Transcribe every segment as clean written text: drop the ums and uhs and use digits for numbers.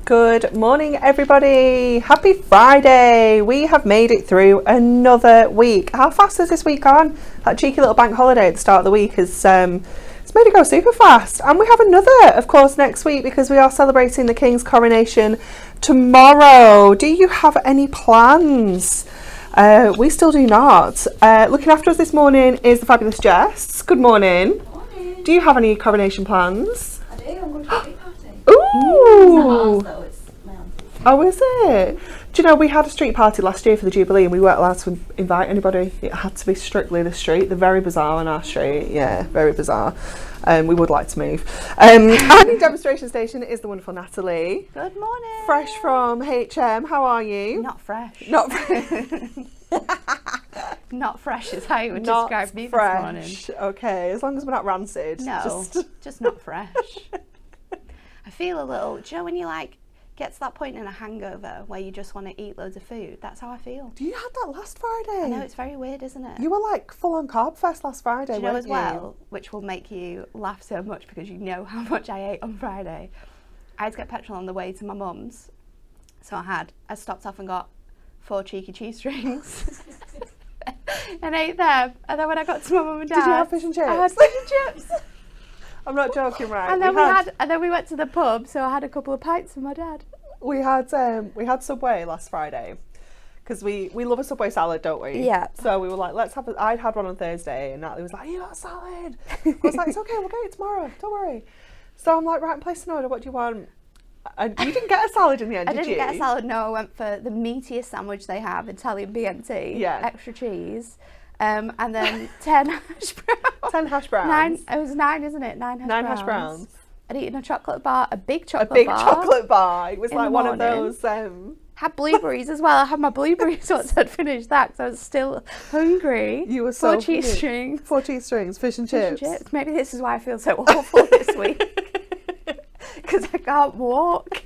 Good morning, everybody. Happy Friday. We have made it through another week. How fast has this week gone? That cheeky little bank holiday at the start of the week has it's made it go super fast. And we have another, of course, next week because we are celebrating the King's coronation tomorrow. Do you have any plans? We still do not. Looking after us this morning is the fabulous Jess. Good morning. Morning. Do you have any coronation plans? I do. I'm going to a street party. Ooh. It's not ours, though. It's my auntie's. Oh, is it? Do you know, we had a street party last year for the Jubilee and we weren't allowed to invite anybody. It had to be strictly the street. They're very bizarre on our street. Yeah, very bizarre. We would like to move. And in demonstration station is the wonderful Natalie. Good morning. Fresh from HM. How are you? Not fresh. Not fresh. Not fresh is how you would Not describe me fresh. this morning. Okay, as long as we're not rancid. No, just not fresh. I feel a little, do you know when you like get to that point in a hangover where you just want to eat loads of food? That's how I feel. You had that last Friday. I know, it's very weird, isn't it? You were like full on carb fest last Friday, Do you know weren't as well, which will make you laugh so much because you know how much I ate on Friday. I had to get petrol on the way to my mum's, so I stopped off and got 4 cheeky cheese strings and ate them. And then when I got to my mum and dad, Did you have fish and chips? I had fish and chips. I'm not joking, right? And then we went to the pub, so I had a couple of pints for my dad. We had Subway last Friday because we love a Subway salad, don't we? Yeah. So we were like, let's have. I'd had one on Thursday, and Natalie was like, "You got a salad?" I was like, "It's okay, we'll get it tomorrow. Don't worry." So I'm like, "Right, I'm placing an order. What do you want?" And you didn't get a salad in the end, did you? I didn't get a salad. No, I went for the meatiest sandwich they have, Italian BMT. Yeah. Extra cheese. And then 10 hash browns. 10 hash browns. 9. It was 9, isn't it? 9 hash browns. 9 hash browns. I'd eaten a chocolate bar, a big chocolate bar. A big chocolate bar. It was in like the one of morning. those. Had blueberries as well. I had my blueberries once I'd finished that because I was still hungry. You were so 4 cheese strings. 4 cheese strings, fish and Fish chips. and chips. Maybe this is why I feel so awful this week. Because I can't walk.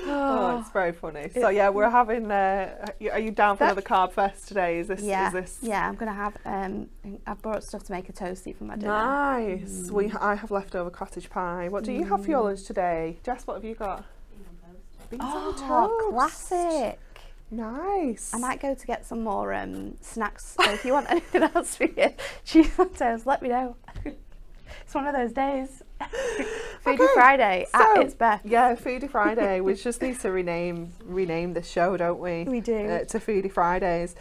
Oh, it's very funny. So yeah, we're having. Are you down for another carb fest today? Is this? Yeah. Is this? Yeah, I'm gonna have. I've brought stuff to make a toasty for my dinner. Nice. I have leftover cottage pie. What do you have for your lunch today, Jess? What have you got? Beans on toast. Oh, classic. Nice. I might go to get some more snacks. So if you want anything else for your cheese on toast, let me know. It's one of those days. Foodie Friday at its best. Yeah, Foodie Friday. We just need to rename this show, don't we? We do. To Foodie Fridays.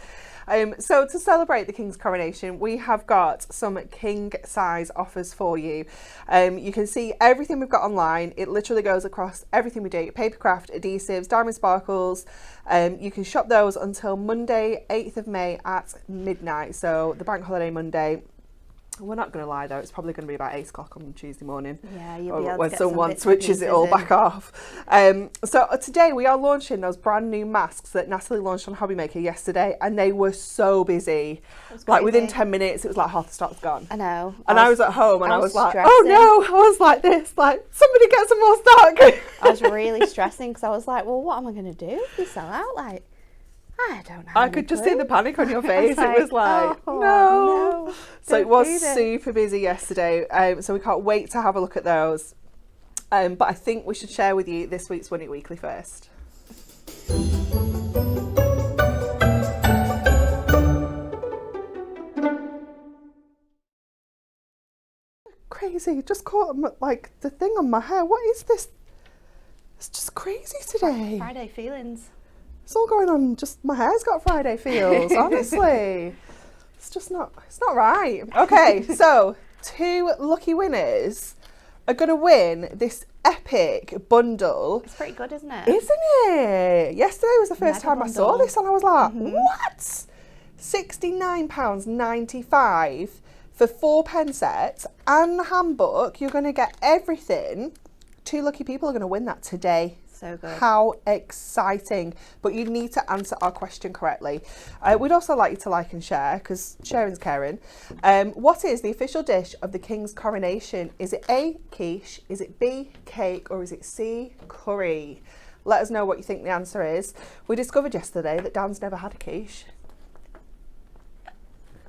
So to celebrate the King's coronation, we have got some king size offers for you. You can see everything we've got online. It literally goes across everything we do: papercraft, adhesives, diamond sparkles. You can shop those until Monday, 8th of May at midnight. So the bank holiday Monday. We're not going to lie though, it's probably going to be about 8 o'clock on Tuesday morning. Yeah, you'll be able to when get some someone bits and switches it all pieces back off. So today we are launching those brand new masks that Natalie launched on Hobby Maker yesterday, and they were so busy. Like within 10 minutes, it was like half the stock's gone. I know. And I was at home and I was like, stressing. oh no, I was like this, like somebody get some more stock. I was really stressing because I was like, well, what am I going to do if we sell out? Like, I don't know. I could just see the panic on your face. It was like, oh, no. So it was do this. super busy yesterday. So we can't wait to have a look at those. But I think we should share with you this week's Win It Weekly first. Crazy. Just caught like the thing on my hair. What is this? It's just crazy today. Friday feelings. It's all going on, just my hair's got Friday feels, honestly. It's not right. Okay, so 2 lucky winners are going to win this epic bundle. It's pretty good, isn't it? Isn't it? Yesterday was the first time I saw this and I was like, what? £69.95 for 4 pen sets and the handbook. You're going to get everything. 2 lucky people are going to win that today. So good. How exciting. But you need to answer our question correctly. We'd also like you to like and share, because sharing's caring. What is the official dish of the King's coronation? Is it A, quiche, is it B, cake, or is it C, curry? Let us know what you think the answer is. We discovered yesterday that Dan's never had a quiche.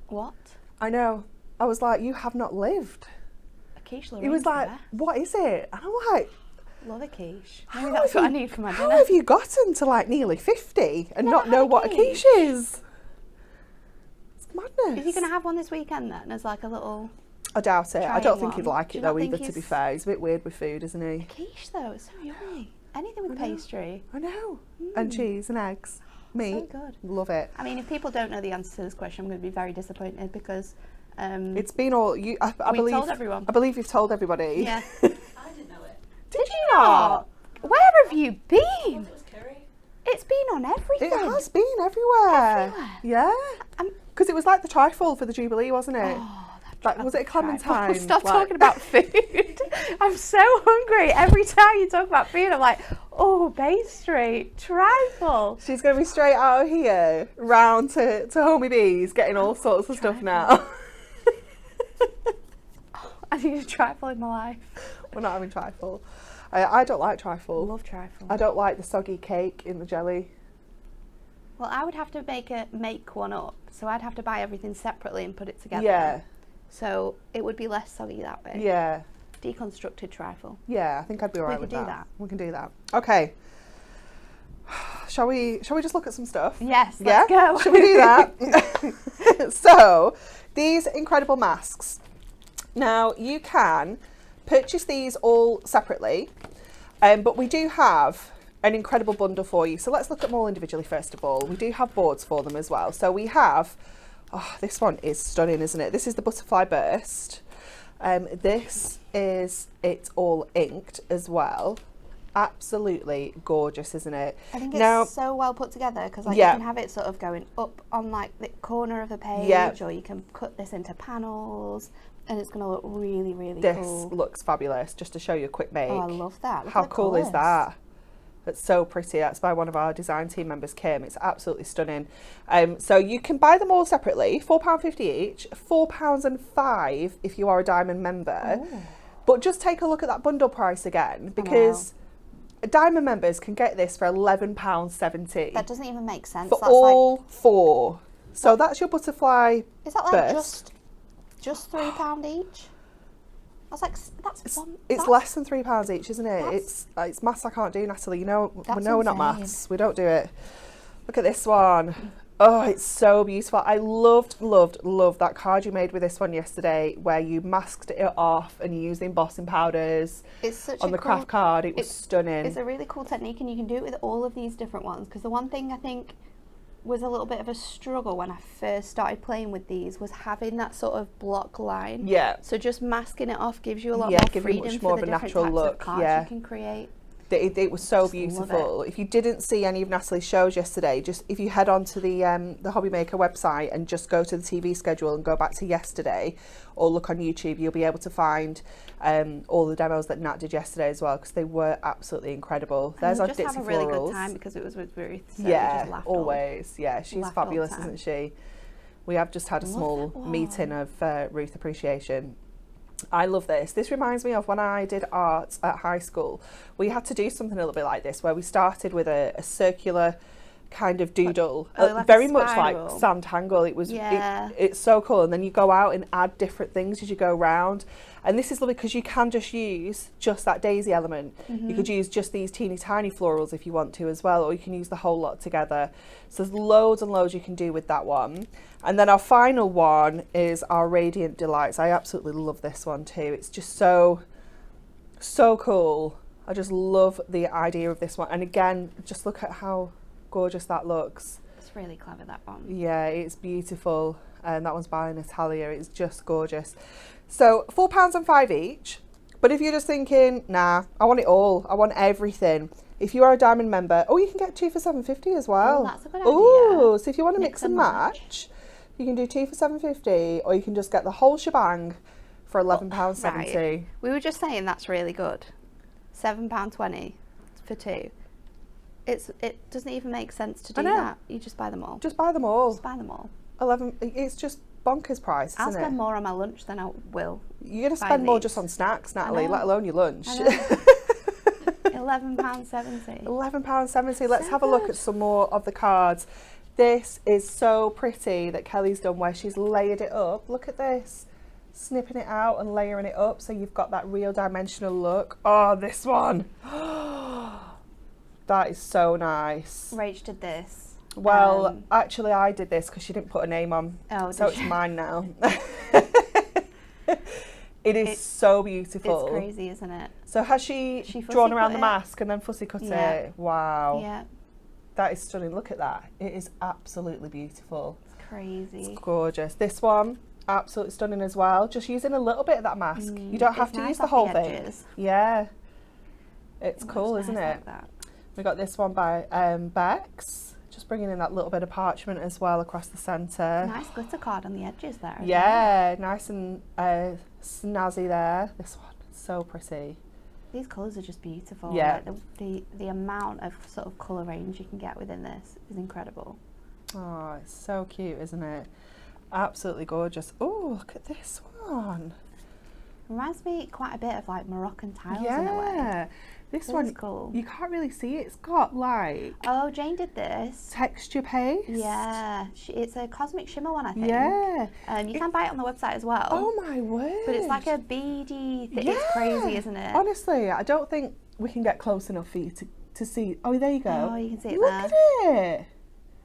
What? I know. I was like, you have not lived. A quiche. He was like, what is it? And I'm like, love a quiche. Maybe that's what I need for my dinner. How have you gotten to like nearly 50 and not know what a quiche is? It's madness. Is he going to have one this weekend then as like a little... I doubt it. I don't think he'd one? like Do it you not though think either, to be he's- fair. He's a bit weird with food, isn't he? Quiche though, it's so yummy. Anything with I know. pastry. I know. And cheese and eggs. Meat. So good. Love it. I mean, if people don't know the answer to this question, I'm going to be very disappointed because... It's been all you. I we believe. told everyone. I believe you've told everybody. Yeah. I didn't know it. Did you not? Where have you been? It was curry. It's been on everything. It has been everywhere. Everywhere. Yeah. I'm- Because it was like the trifle for the Jubilee, wasn't it? Oh, Like, was it a clementine? Stop Like- talking about food. I'm so hungry. Every time you talk about food, I'm like, oh, Bay Street, trifle. She's going to be straight out of here, round to Homey Bees, getting all sorts of stuff now. I need a trifle in my life. We're not having trifle. I don't like trifle. Love trifle. I don't like the soggy cake in the jelly. Well, I would have to make one up, so I'd have to buy everything separately and put it together. Yeah, So it would be less soggy that way. yeah, Deconstructed trifle. yeah. I think I'd be alright could with do that. that. We can do that. Okay. Shall we just look at some stuff? Yes, let's go. Shall we do that? So, these incredible masks. Now, you can purchase these all separately, but we do have an incredible bundle for you. So let's look at them all individually first of all. We do have boards for them as well. So we have, oh, this one is stunning, isn't it? This is the Butterfly Burst. This is, it's all inked as well. Absolutely gorgeous, isn't it? I think it's Now, so well put together because like Yeah. you can have it sort of going up on like the corner of the page, Yeah. or you can cut this into panels, and it's going to look really, really this cool. looks fabulous. Just to show you a quick make. Oh, I love that. Look How at the cool is colours. that? That's so pretty. That's by one of our design team members, Kim. It's absolutely stunning. So you can buy them all separately, £4.50 each, £4.05 if you are a Diamond member. Ooh. But just take a look at that bundle price again, because Diamond members can get this for £11.70 That doesn't even make sense. for That's all 4. So that's your Butterfly. like, is that like burst. just £3 each? That's like that's one. It's that's, less than £3 each, isn't it? that's- It's maths I can't do, Natalie. You know, That's we're not insane. maths. We don't do it. Look at this one. Oh, it's so beautiful. I loved that card you made with this one yesterday, where you masked it off and you used the embossing powders It's such on a the cool, craft card. It was stunning. It's a really cool technique, and you can do it with all of these different ones. Because the one thing I think was a little bit of a struggle when I first started playing with these was having that sort of block line. Yeah. So just masking it off gives you a lot Yeah, more give you freedom much for more the of a different natural types look, of cards yeah. you can create. It was so Just love beautiful. If you didn't see any of Natalie's shows yesterday, just if you head on to the Hobby Maker website and just go to the TV schedule and go back to yesterday, or look on YouTube, you'll be able to find all the demos that Nat did yesterday as well, because they were absolutely incredible. There's our just Dixie have a really florals. good time because it was with Ruth. So we Yeah, just laughed all- always. Yeah, she's laughed all the fabulous, time. isn't she? We have just had a Love small that one. meeting of Ruth appreciation. I love this. This reminds me of when I did art at high school. We had to do something a little bit like this, where we started with a circular kind of doodle, like a very much like spiral. Sandtangle. It was, Yeah. it's so cool. And then you go out and add different things as you go round. And this is lovely because you can just use just that daisy element. You could use just these teeny tiny florals if you want to as well, or you can use the whole lot together. So there's loads and loads you can do with that one. And then our final one is our Radiant Delights. I absolutely love this one too. It's just so cool. I just love the idea of this one. And again, just look at how gorgeous that looks. It's really clever, that one. Yeah, it's beautiful. And that one's by Natalia. It's just gorgeous. So £4.05 each. But if you're just thinking, nah, I want it all. I want everything. If you are a Diamond member, you can get 2 for £7.50 as well. Oh, that's a good idea. Ooh, so if you want to mix Mix and and match. match, you can do 2 for £7.50, or you can just get the whole shebang for £11.70. Right. We were just saying that's really good. £7.20 for 2. It doesn't even make sense to do know. that. You just buy them all. Just buy them all. Just buy them all. 11. It's just bonkers price, I'll isn't spend it? more on my lunch than I will. You're going to buy spend more these. just on snacks, Natalie, know. let alone your lunch. I know. £11.70. £11.70. Let's So have a look good. at some more of the cards. This is so pretty that Kelly's done, where she's layered it up. Look at this. Snipping it out and layering it up so you've got that real dimensional look. Oh, this one. That is so nice. Rach did this. Well, actually I did this because she didn't put a name on. Oh, So did it's you? mine now. It is so beautiful. It's crazy, isn't it? So has she She fussy drawn around cut the it? mask and then fussy cut Yeah. it? Wow. Yeah, That is stunning. Look at that. It is absolutely beautiful. it's crazy. It's gorgeous. This one, absolutely stunning as well. Just using a little bit of that mask. You don't have It's to nice use the off whole the thing. edges. Yeah. It's It cool, looks isn't nice it? like that. We got this one by Bex. Just bringing in that little bit of parchment as well across the centre. Nice glitter card on the edges there. as Yeah, nice and snazzy there. This one, so pretty. well. These colours are just beautiful. Yeah. Like the amount of sort of colour range you can get within this is incredible. Oh, it's so cute, isn't it? Absolutely gorgeous. Oh, look at this one. Reminds me quite a bit of like Moroccan tiles in a way. Yeah, this This one is cool. you can't really see it. It's got like Oh, Jane did this. texture paste. Yeah, it's a cosmic shimmer one, I think. Yeah. You can buy it on the website as well. Oh my word. But it's like a beady. It's crazy, isn't it? Honestly, I don't think we can get close enough for you to see. Oh, there you go. Oh, you can see it Look there. at it.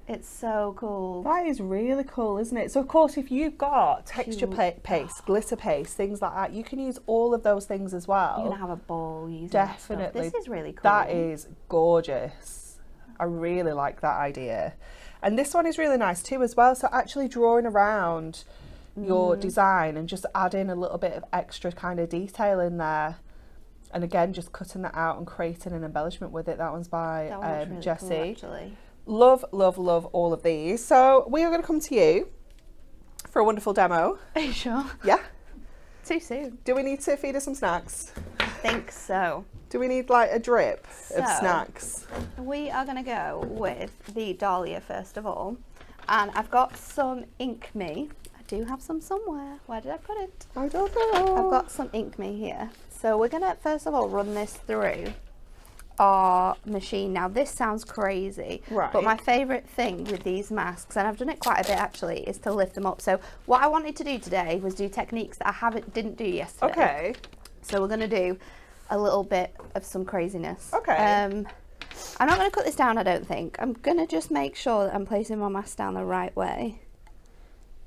It's so cool. That is really cool, isn't it? So, of course, if you've got texture paste, glitter paste, things like that, you can use all of those things as well. You're gonna have a ball using Definitely. That stuff. This is really cool. That is gorgeous. I really like that idea. And this one is really nice too as well. So actually drawing around your design and just adding a little bit of extra kind of detail in there. And again, just cutting that out and creating an embellishment with it. That one's by That one looks really Jessie. cool, actually. Love, love, love all of these. So we are going to come to you for a wonderful demo. Are you sure? Yeah. Too soon. Do we need to feed her some snacks? I think so. Do we need like a drip of So- snacks? We are going to go with the Dahlia first of all. And I've got some Ink Me. I do have some somewhere. Where did I put it? I don't know. I've got some Ink Me here. So we're going to first of all run this through our machine. Now this sounds crazy, Right. but my favourite thing with these masks, and I've done it quite a bit actually, is to lift them up. So what I wanted to do today was do techniques that I didn't do yesterday. Okay. So we're going to do a little bit of some craziness. Okay. I'm not going to cut this down, I don't think. I'm going to just make sure that I'm placing my mask down the right way.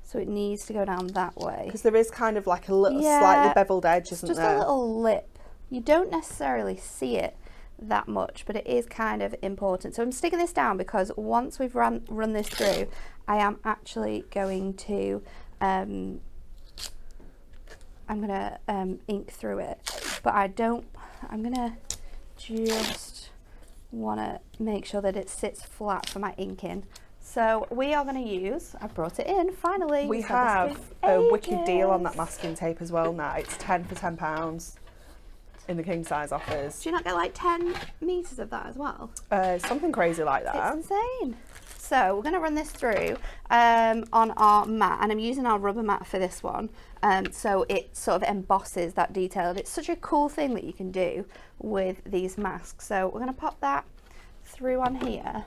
So it needs to go down that way. Because there is kind of like a little Yeah, slightly beveled edge, isn't Just there? a little lip. You don't necessarily see it that much, but it is kind of important. So I'm sticking this down because once we've run this through, I am actually going to I'm gonna ink through it, but I'm gonna just want to make sure that it sits flat for my inking. So we are going to use, I brought it in finally. We We've had this have for a wicked deal on that ages. masking tape as well now. It's 10 for £10 in the king size offers. Do you not get like 10 meters of that as well? Something crazy like that. It's insane. So we're going to run this through on our mat, and I'm using our rubber mat for this one, so it sort of embosses that detail. It's such a cool thing that you can do with these masks. So we're going to pop that through on here,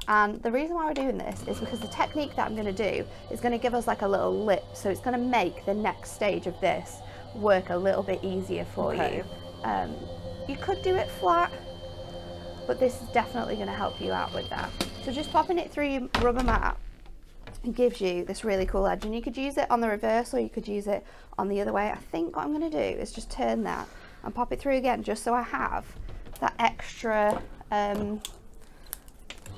and the reason why we're doing this is because the technique that I'm going to do is going to give us like a little lip, so it's going to make the next stage of this work a little bit easier for you. You could do it flat, but this is definitely going to help you out with that. So just popping it through your rubber mat gives you this really cool edge, and you could use it on the reverse or you could use it on the other way. I think what I'm going to do is just turn that and pop it through again, just so I have that extra,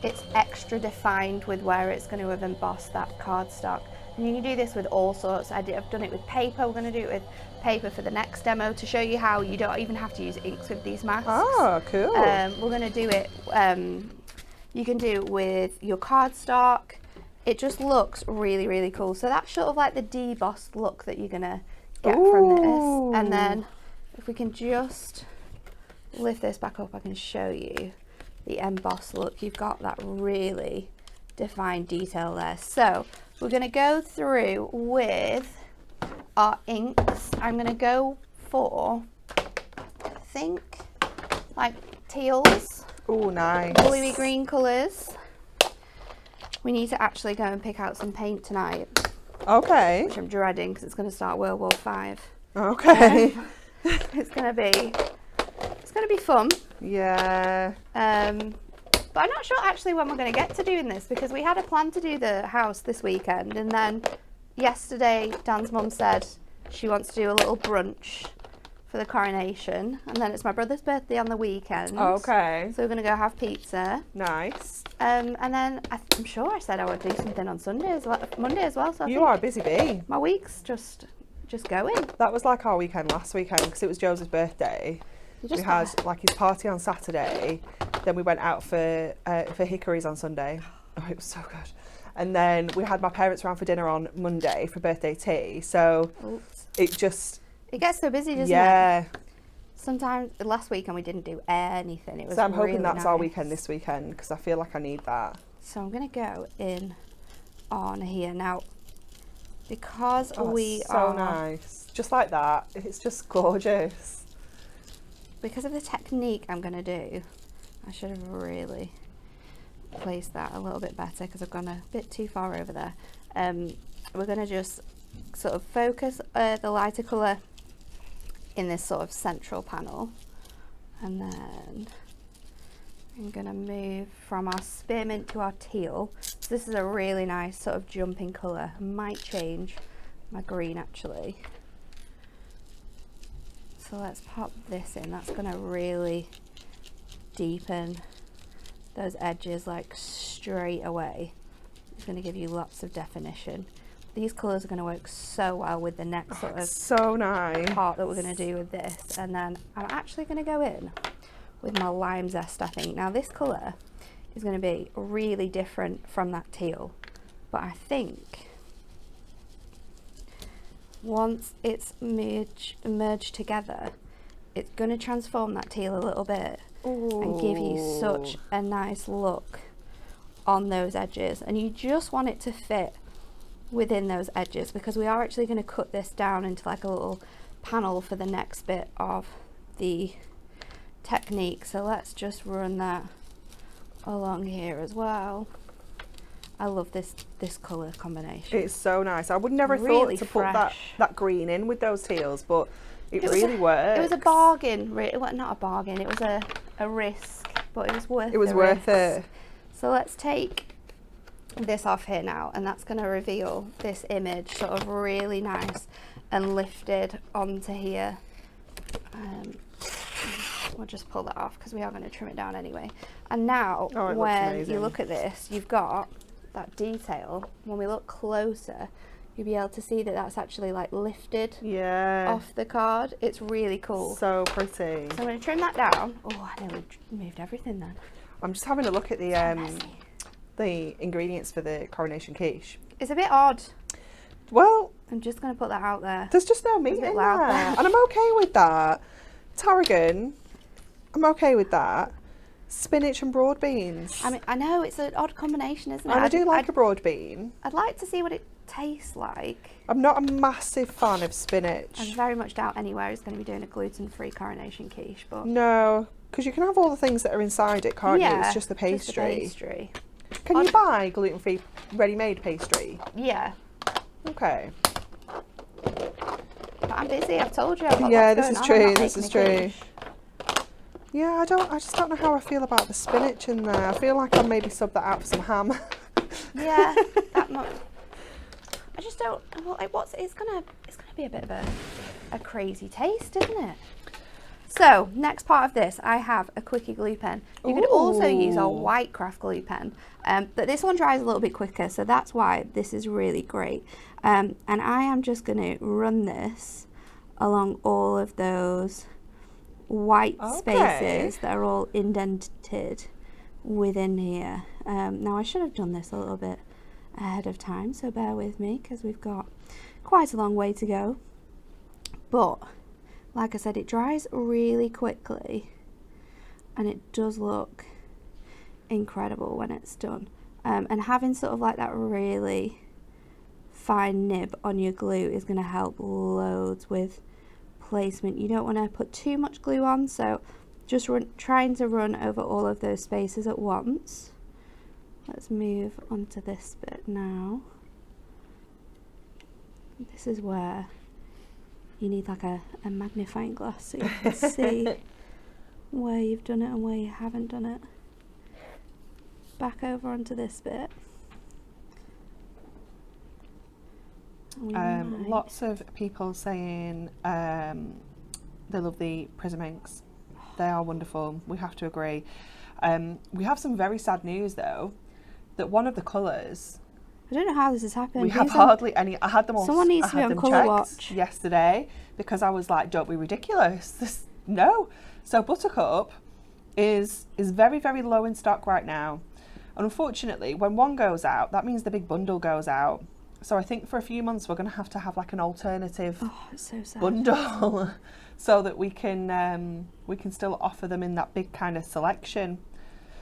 it's extra defined with where it's going to have embossed that cardstock. And you can do this with all sorts. I've done it with paper. We're going to do it with paper for the next demo to show you how you don't even have to use inks with these masks. Oh, cool. We're going to do it, you can do it with your cardstock. It just looks really, really cool. So that's sort of like the debossed look that you're going to get from this. And then if we can just lift this back up, I can show you the embossed look. You've got that really defined detail there. So we're going to go through with our inks. I'm going to go for, I think, like teals. Oh, nice. Bluey green colours. We need to actually go and pick out some paint tonight, Okay. which I'm dreading because it's going to start World War V. Okay. It's going to be fun. Yeah. But I'm not sure actually when we're going to get to doing this, because we had a plan to do the house this weekend, and then yesterday Dan's mum said she wants to do a little brunch for the coronation, and then it's my brother's birthday on the weekend. Okay. So we're going to go have pizza. Nice. And then I'm sure I said I would do something on Sunday as well, Monday as well. So I You think are a busy bee. my week's just going. That was like our weekend last weekend because it was Joseph's birthday. You We just had like his party on Saturday, then we went out for hickories on Sunday. Oh, it was so good. And then we had my parents around for dinner on Monday for birthday tea. So Oops. it just, It gets so busy, doesn't it? yeah. Sometimes last weekend we didn't do anything. It was So I'm hoping really that's our nice. weekend this weekend because I feel like I need that. So I'm going to go in on here now, because Oh, we it's so are nice. Just like that. It's just gorgeous. because of the technique I'm going to do. I should have really placed that a little bit better because I've gone a bit too far over there. We're going to just sort of focus the lighter colour in this sort of central panel, and then I'm going to move from our spearmint to our teal. So this is a really nice sort of jumping colour. I might change my green actually. So let's pop this in. That's going to really deepen those edges like straight away. It's going to give you lots of definition. These colours are going to work so well with the next sort of So nice. part that we're going to do with this. And then I'm actually going to go in with my lime zest, I think. Now this colour is going to be really different from that teal, but I think once it's merged together, it's going to transform that teal a little bit and give you such a nice look on those edges. And you just want it to fit within those edges, because we are actually going to cut this down into like a little panel for the next bit of the technique. So let's just run that along here as well. I love this colour combination. It's so nice. I would never have Really thought to put fresh. that green in with those teals, but it was really works. It was a bargain, well, not a bargain, it was a risk, but it was worth It was the worth risk. it. So let's take this off here now, and that's going to reveal this image sort of really nice and lifted onto here. We'll just pull that off because we are going to trim it down anyway. And now Oh, it looks when amazing. you look at this, you've got that detail. When we look closer, you'll be able to see that that's actually like lifted Yeah. off the card. It's really cool. So pretty. So I'm going to trim that down. Oh, I nearly moved everything then. I'm just having a look at So the messy. ingredients for the coronation quiche. It's a bit odd. Well, I'm just going to put that out there. there's just no meat It's a bit in loud there, there. and I'm okay with that. Tarragon, I'm okay with that. Spinach and broad beans. I mean, I know it's an odd combination, isn't it? and I do like a broad bean. I'd like to see what it tastes like. I'm not a massive fan of I spinach. very much doubt anywhere is going to be doing a gluten-free coronation quiche, but No, because you can have all the things that are inside it, can't you? It's just the just the pastry. pastry. Can you buy gluten-free ready-made pastry? Yeah, Okay. but I'm busy. I've told you. I've got Yeah, lots this is going on. I'm true. not This making is a true. quiche. Yeah, I just don't know how I feel about the spinach in there. I feel like I'd maybe sub that out for some ham. Yeah, that much. I just don't. Well, like, it's gonna be a bit of a crazy taste, isn't it? So next part of this, I have a quickie glue pen. You could also use a Ooh. white craft glue pen, but this one dries a little bit quicker, so that's why this is really great. And I am just going to run this along all of those white spaces that are all indented within here. Now I should have done this a little bit ahead of time, so bear with me because we've got quite a long way to go. But like I said, it dries really quickly and it does look incredible when it's done. And having sort of like that really fine nib on your glue is going to help loads with placement. You don't want to put too much glue on, so just trying to run over all of those spaces at once. Let's move onto this bit now. This is where you need like a magnifying glass so you can see where you've done it and where you haven't done it. Back over onto this bit. Lots of people saying they love the prism inks. They are wonderful. We have to agree. We have some very sad news though, that one of the colours, I don't know how this has happened. we have hardly any. I had them all. Someone needs I to be had on them Colour checked Watch. yesterday because I was like, "Don't be ridiculous." No. So Buttercup is very low in stock right now, and unfortunately, when one goes out, that means the big bundle goes out. So I think for a few months we're going to have like an alternative Oh, it's so sad. bundle, so that we can still offer them in that big kind of selection.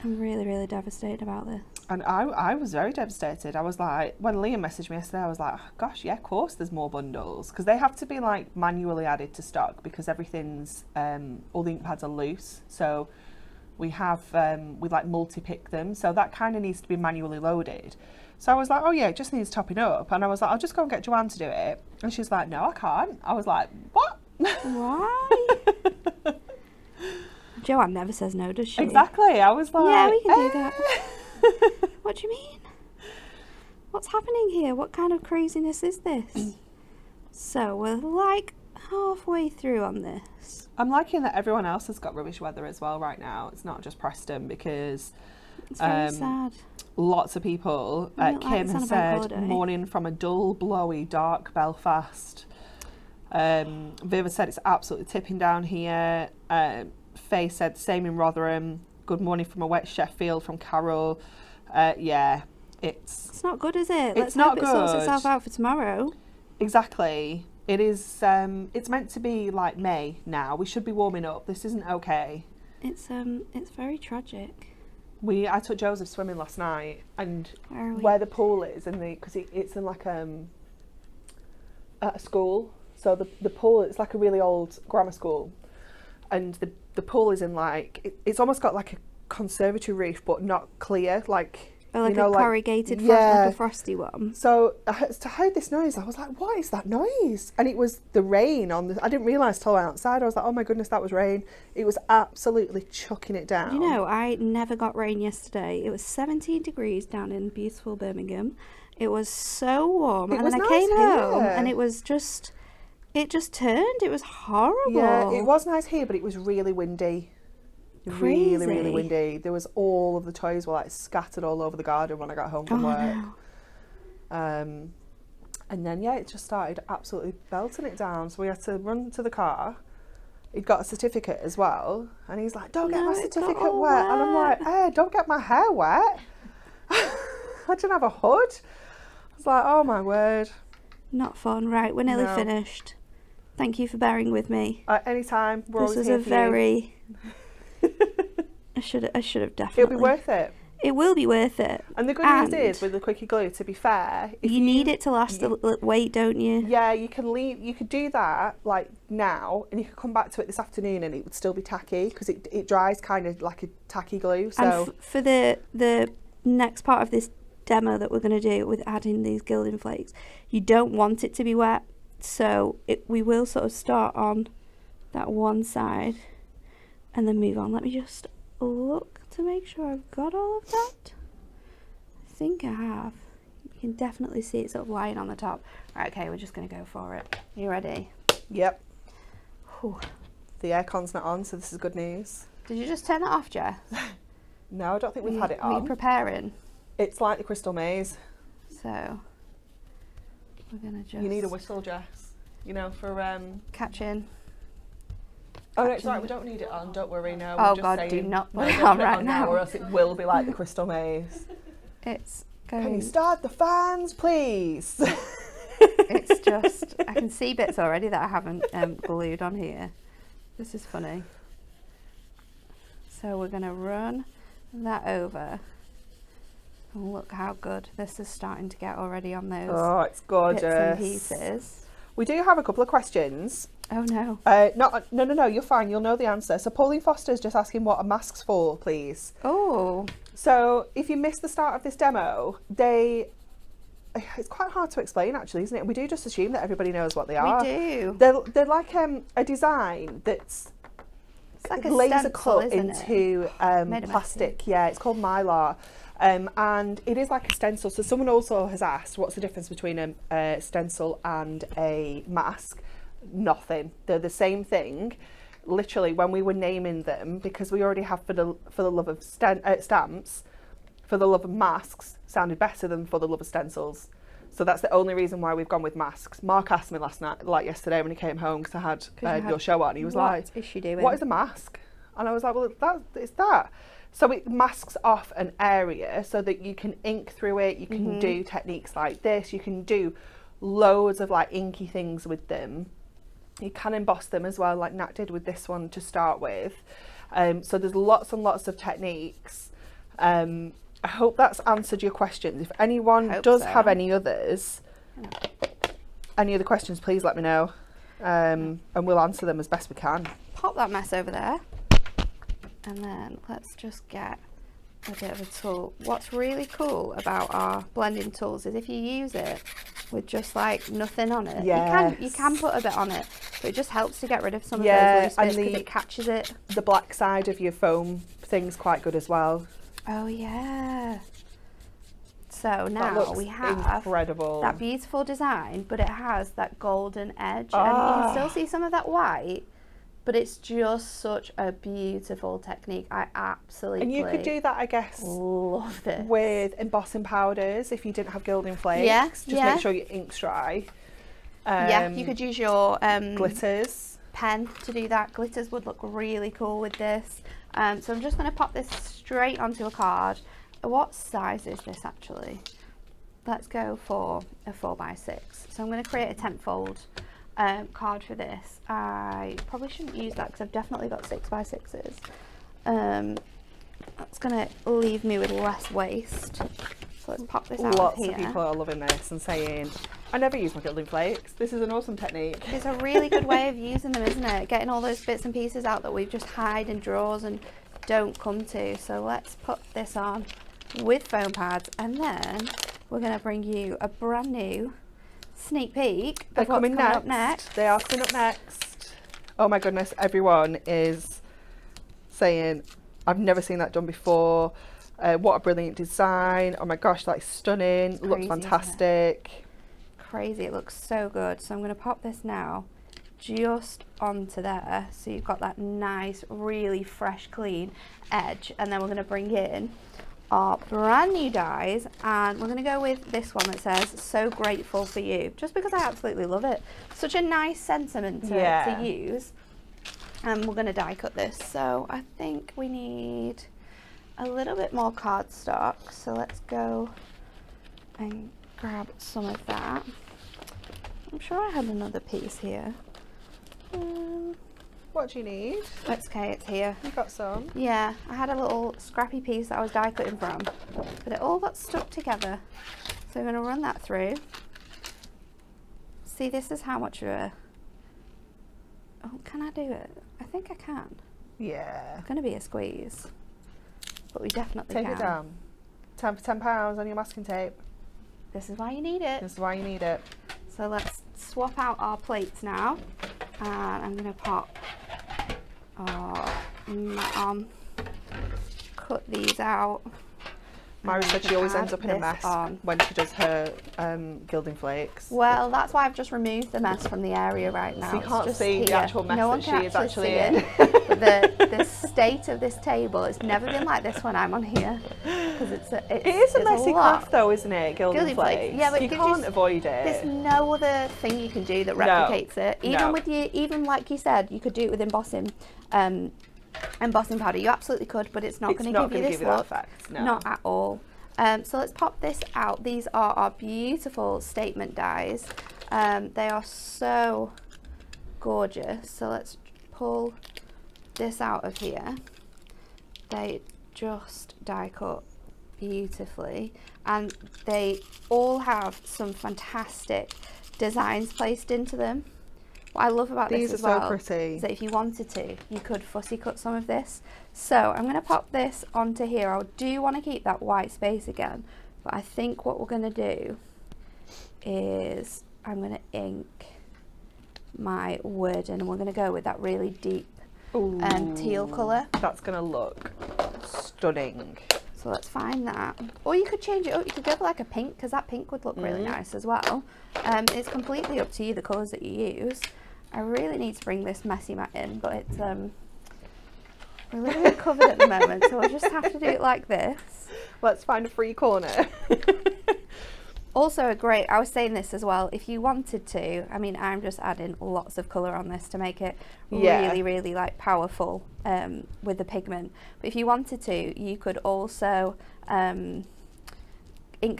I'm really devastated about this. And I was very devastated. I was like, when Liam messaged me yesterday, I was like, oh, gosh, yeah, of course there's more bundles. Because they have to be like manually added to stock because everything's, all the ink pads are loose. So we have, we like multi-pick them. So that kind of needs to be manually loaded. So I was like, oh yeah, it just needs topping up. And I was like, I'll just go and get Joanne to do it. And she's like, no, I can't. I was like, what? Why? Joanne never says no, does she? Exactly. I was like, Yeah, we can do that. What do you mean? What's happening here? What kind of craziness is this? So we're like halfway through on this. I'm liking that everyone else has got rubbish weather as well right now. It's not just Preston because It's very sad. lots of people, I don't like Kim this on has a bank said, holiday. morning from a dull, blowy, dark Belfast. Viva said it's absolutely tipping down here. Faye said same in Rotherham. Good morning from a wet Sheffield from Carol. Yeah, It's not good, is it? It's Let's hope not it sorts good. itself out for tomorrow. exactly. It is. It's meant to be like May now. We should be warming up. This isn't okay. It's very tragic. I took Joseph swimming last night, and Where are we? where the pool is, and because it's in like at a school. So the pool, it's like a really old grammar school, and the pool is in like it's almost got like a conservatory roof, but not clear, like Oh, like you know, a like- corrugated yeah. like a frosty one. So to hide this noise, I was like, "What is that noise?" And it was the rain on the. I didn't realise till I went outside. I was like, "Oh my goodness, that was rain!" It was absolutely chucking it down. You know, I never got rain yesterday. It was 17 degrees down in beautiful Birmingham. It was so warm, It and was then I nice came home, here. and it just turned. It was horrible. Yeah, it was nice here, but it was really windy. Really Crazy. windy. There was all of the toys were like scattered all over the garden when I got home from work. No. And then, yeah, it just started absolutely belting it down. So we had to run to the car. He'd got a certificate as well. And he's like, don't get No, my it got certificate all wet. And I'm like, wet. hey, don't get my hair wet. I didn't have a hood. I was like, oh my word. Not fun. Right, we're nearly No. finished. Thank you for bearing with me. Anytime, we're This always was here a for very... you. I should have definitely... It'll be worth it. It will be worth it. And the good news is, with the quickie glue, to be fair, if You need it to last the weight, don't you? Yeah, you could do that like now, and you could come back to it this afternoon, and it would still be tacky because it dries kind of like a tacky glue. So And for the next part of this demo that we're going to do with adding these gilding flakes, you don't want it to be wet, so we will sort of start on that one side and then move on. Let me just look to make sure I've got all of that. I think I have. You can definitely see it sort of lying on the top. Right, okay, we're just going to go for it. You ready? Yep. Whew. The aircon's not on, so this is good news. Did you just turn that off, Jess? No, I don't think we've had it Were you on. preparing? It's like the Crystal Maze. So we're going to just... You need a whistle, Jess. You know, for catch in. Oh, no, it's right. We don't need it on. Don't worry. No. Oh we're just God, saying, do not put no, it don't on put right now. or else it will be like the Crystal Maze. It's Can you going. start the fans, please? It's just I can see bits already that I haven't glued on here. This is funny. So we're gonna run that over. And look how good this is starting to get already on those Oh, it's gorgeous. bits and pieces. We do have a couple of questions. Oh no. No, you're fine. You'll know the answer. So Pauline Foster's just asking what a mask's for, please. Oh. So if you missed the start of this demo, it's quite hard to explain actually, isn't it? We do just assume that everybody knows what they are. We do. They're like a design that's It's like a laser stencil, cut isn't into Made of plastic. Yeah, it's called mylar. And it is like a stencil. So someone also has asked, what's the difference between a stencil and a mask? Nothing. They're the same thing. Literally, when we were naming them, because we already have for the love of stamps, for the love of masks sounded better than for the love of stencils. So that's the only reason why we've gone with masks. Mark asked me yesterday when he came home, because I had your show on. He was like, "What is she doing? What is a mask?" And I was like, "Well, it's that." So it masks off an area so that you can ink through it. You can do techniques like this. You can do loads of like inky things with them. You can emboss them as well, like Nat did with this one to start with. So there's lots and lots of techniques. I hope that's answered your questions. If anyone does have any others, any other questions, please let me know, and we'll answer them as best we can. Pop that mess over there, and then let's just get a bit of a tool. What's really cool about our blending tools is if you use it with just like nothing on it, you can put a bit on it, but it just helps to get rid of some of those loose bits because it catches it. The black side of your foam thing's quite good as well. Oh yeah. So now we have incredible. That beautiful design, but it has that golden edge, and you can still see some of that white, but it's just such a beautiful technique. I absolutely And you could do that, I guess, love this with embossing powders if you didn't have gilding flakes. Yeah, just make sure your ink's dry. Yeah, you could use your glitters pen to do that. Glitters would look really cool with this. So I'm just going to pop this straight onto a card. What size is this actually? Let's go for a 4x6. So I'm going to create a 10-fold card for this. I probably shouldn't use that because I've definitely got 6x6s. That's going to leave me with less waste. So let's pop this out Lots of here. of people are loving this and saying, I never use my gilding flakes. This is an awesome technique. It's a really good way of using them, isn't it? Getting all those bits and pieces out that we just hide in drawers and don't come to. So let's put this on with foam pads, and then we're going to bring you a brand new sneak peek They're of what's coming up next. They are coming up next. Oh my goodness, everyone is saying, I've never seen that done before. What a brilliant design. Oh my gosh, that's stunning. Crazy, looks fantastic. Crazy, it looks so good. So I'm going to pop this now just onto there, so you've got that nice, really fresh, clean edge, and then we're going to bring in our brand new dies, and we're going to go with this one that says "So grateful for you," just because I absolutely love it. Such a nice sentiment to use. And we're going to die cut this, so I think we need a little bit more cardstock, so let's go and grab some of that. I'm sure I had another piece here. What do you need? It's okay, it's here. You got some? Yeah, I had a little scrappy piece that I was die cutting from, but it all got stuck together. So I'm going to run that through. See, this is how much of a... Oh, can I do it? I think I can. Yeah. It's going to be a squeeze, but we definitely Take can. it down. 10 for £10 on your masking tape. This is why you need it. This is why you need it. So let's swap out our plates now, and I'm going to pop cut these out. Myra said she always ends up in a this mess on. when she does her gilding flakes. Well, that's why I've just removed the mess from the area right now. So you It's can't just see the here. actual mess No one that can she is actually see in. it. But the state of this table, it's never been like this when I'm on here. Because It is a messy craft though, isn't it? Gilding flakes. Yeah, but you can't avoid There's it. no other thing you can do that replicates it. Even with even like you said, you could do it with embossing powder. You absolutely could, but it's not going to give you this look. That effect. No. Not at all. So let's pop this out. These are our beautiful statement dies. They are so gorgeous. So let's pull this out of here. They just die cut beautifully, and they all have some fantastic designs placed into them. What I love about These this as are so well pretty. is that if you wanted to, you could fussy cut some of this. So I'm going to pop this onto here. I do want to keep that white space again, but I think what we're going to do is I'm going to ink my wood, and we're going to go with that really deep teal colour. That's going to look stunning. So let's find that. Or you could change it up. You could go for like a pink, because that pink would look really nice as well. It's completely up to you, the colours that you use. I really need to bring this messy mat in, but it's we're a little bit covered at the moment, so we'll just have to do it like this. Let's find a free corner. Also I was saying this as well, if you wanted to, I mean, I'm just adding lots of colour on this to make it really, really like powerful with the pigment. But if you wanted to, you could also ink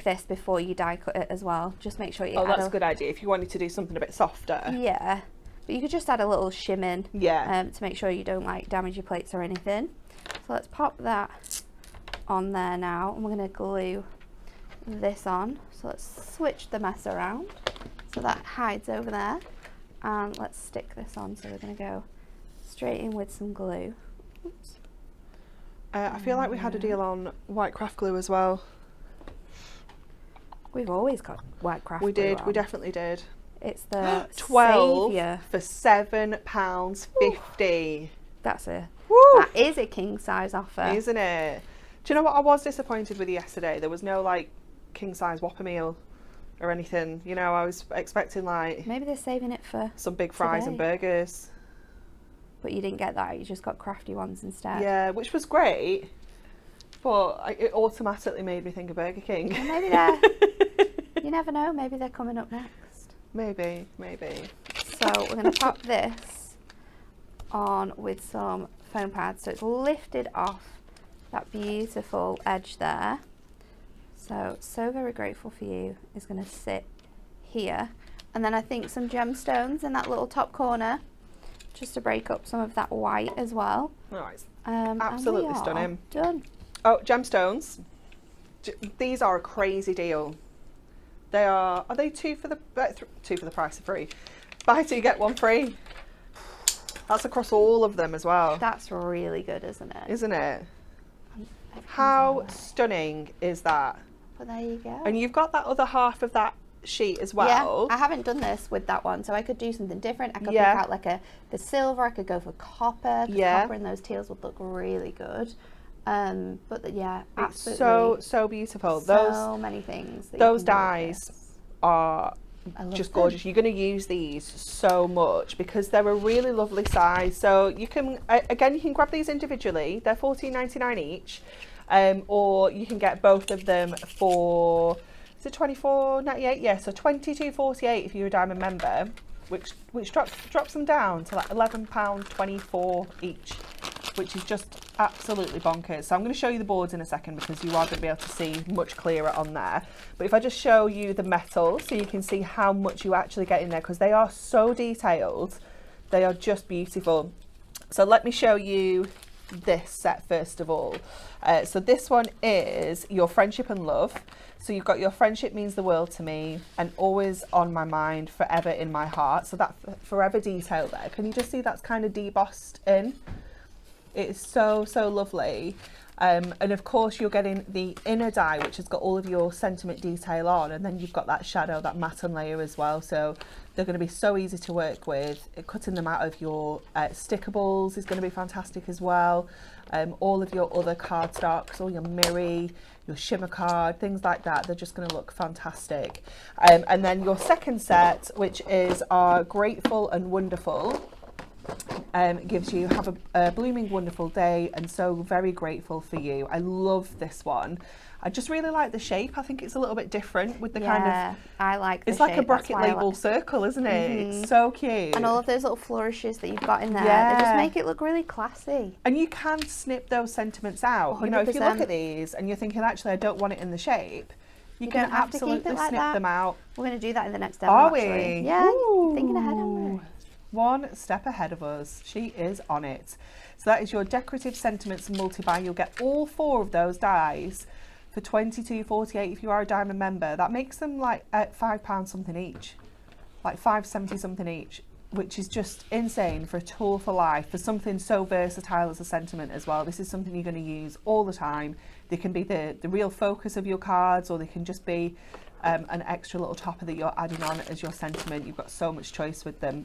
this before you die cut it as well. Just make sure you add that's a good idea if you wanted to do something a bit softer. Yeah, but you could just add a little shim in to make sure you don't like damage your plates or anything. So let's pop that on there now, and we're going to glue this on. So let's switch the mess around so that hides over there, and let's stick this on. So we're going to go straight in with some glue. Oops. I feel like we had a deal on white craft glue as well. We've always got white craft glue. We did, on. we definitely did. It's the 12 saviour. for £7.50. That's a Woo! That is a king size offer, Isn't it? Do you know what I was disappointed with yesterday? There was no like king size Whopper meal or anything. You know, I was expecting like Maybe they're saving it for some big fries and today. burgers. But you didn't get that. You just got crafty ones instead. Yeah, which was great, but it automatically made me think of Burger King. Well, maybe they're. You never know. Maybe they're coming up next. Maybe. So we're going to pop this on with some foam pads, so it's lifted off that beautiful edge there. So very grateful for you is going to sit here, and then I think some gemstones in that little top corner, just to break up some of that white as well. Right. Absolutely stunning. Done. Oh, gemstones. These are a crazy deal. They are they two for the price of three? Buy two, get one free. That's across all of them as well. That's really good, isn't it? Isn't it? How stunning is that? But there you go. And you've got that other half of that sheet as well. Yeah, I haven't done this with that one, so I could do something different. I could pick out like the silver. I could go for copper. Copper and those teals would look really good. But yeah, it's absolutely so beautiful. So many things. Those dies are just gorgeous. You're going to use these so much because they're a really lovely size. So you can again, you can grab these individually. They're $14.99 each. or you can get both of them for, is it $24.98? Yeah, so $22.48 if you're a Diamond member, which drops them down to like £11.24 each, which is just absolutely bonkers. So I'm going to show you the boards in a second because you are going to be able to see much clearer on there. But if I just show you the metal so you can see how much you actually get in there, because they are so detailed, they are just beautiful. So let me show you this set first of all. So this one is your friendship and love. So you've got your friendship means the world to me and always on my mind, forever in my heart. So that forever detail there, can you just see that's kind of debossed in? It's so lovely. And of course you're getting the inner die, which has got all of your sentiment detail on, and then you've got that shadow, that matte layer as well. So they're going to be so easy to work with. Cutting them out of your stickables is going to be fantastic as well. All of your other cardstocks, all your Miri, your shimmer card, things like that, they're just going to look fantastic. And then your second set, which is our Grateful and Wonderful, gives you have a blooming wonderful day and so very grateful for you. I love this one. I just really like the shape. I think it's a little bit different with the kind of, I like the it's shape. like a bracket label circle, isn't it? It's so cute. And all of those little flourishes that you've got in there, Yeah. they just make it look really classy. And you can snip those sentiments out. You know, if you look 100%. at these and you're thinking, actually, I don't want it in the shape, you can don't have to keep absolutely it like snip that. them out. We're going to do that in the next demo, Are actually. we? Yeah, Ooh. thinking ahead, aren't we? One step ahead of us. She is on it. So that is your decorative sentiments multi-buy. You'll get all 4 of those dies for $22.48 if you are a Diamond member. That makes them like at £5 something each, like $5.70 something each, which is just insane for a tool for life, for something so versatile as a sentiment as well. This is something you're going to use all the time. They can be the real focus of your cards, or they can just be an extra little topper that you're adding on as your sentiment. You've got so much choice with them.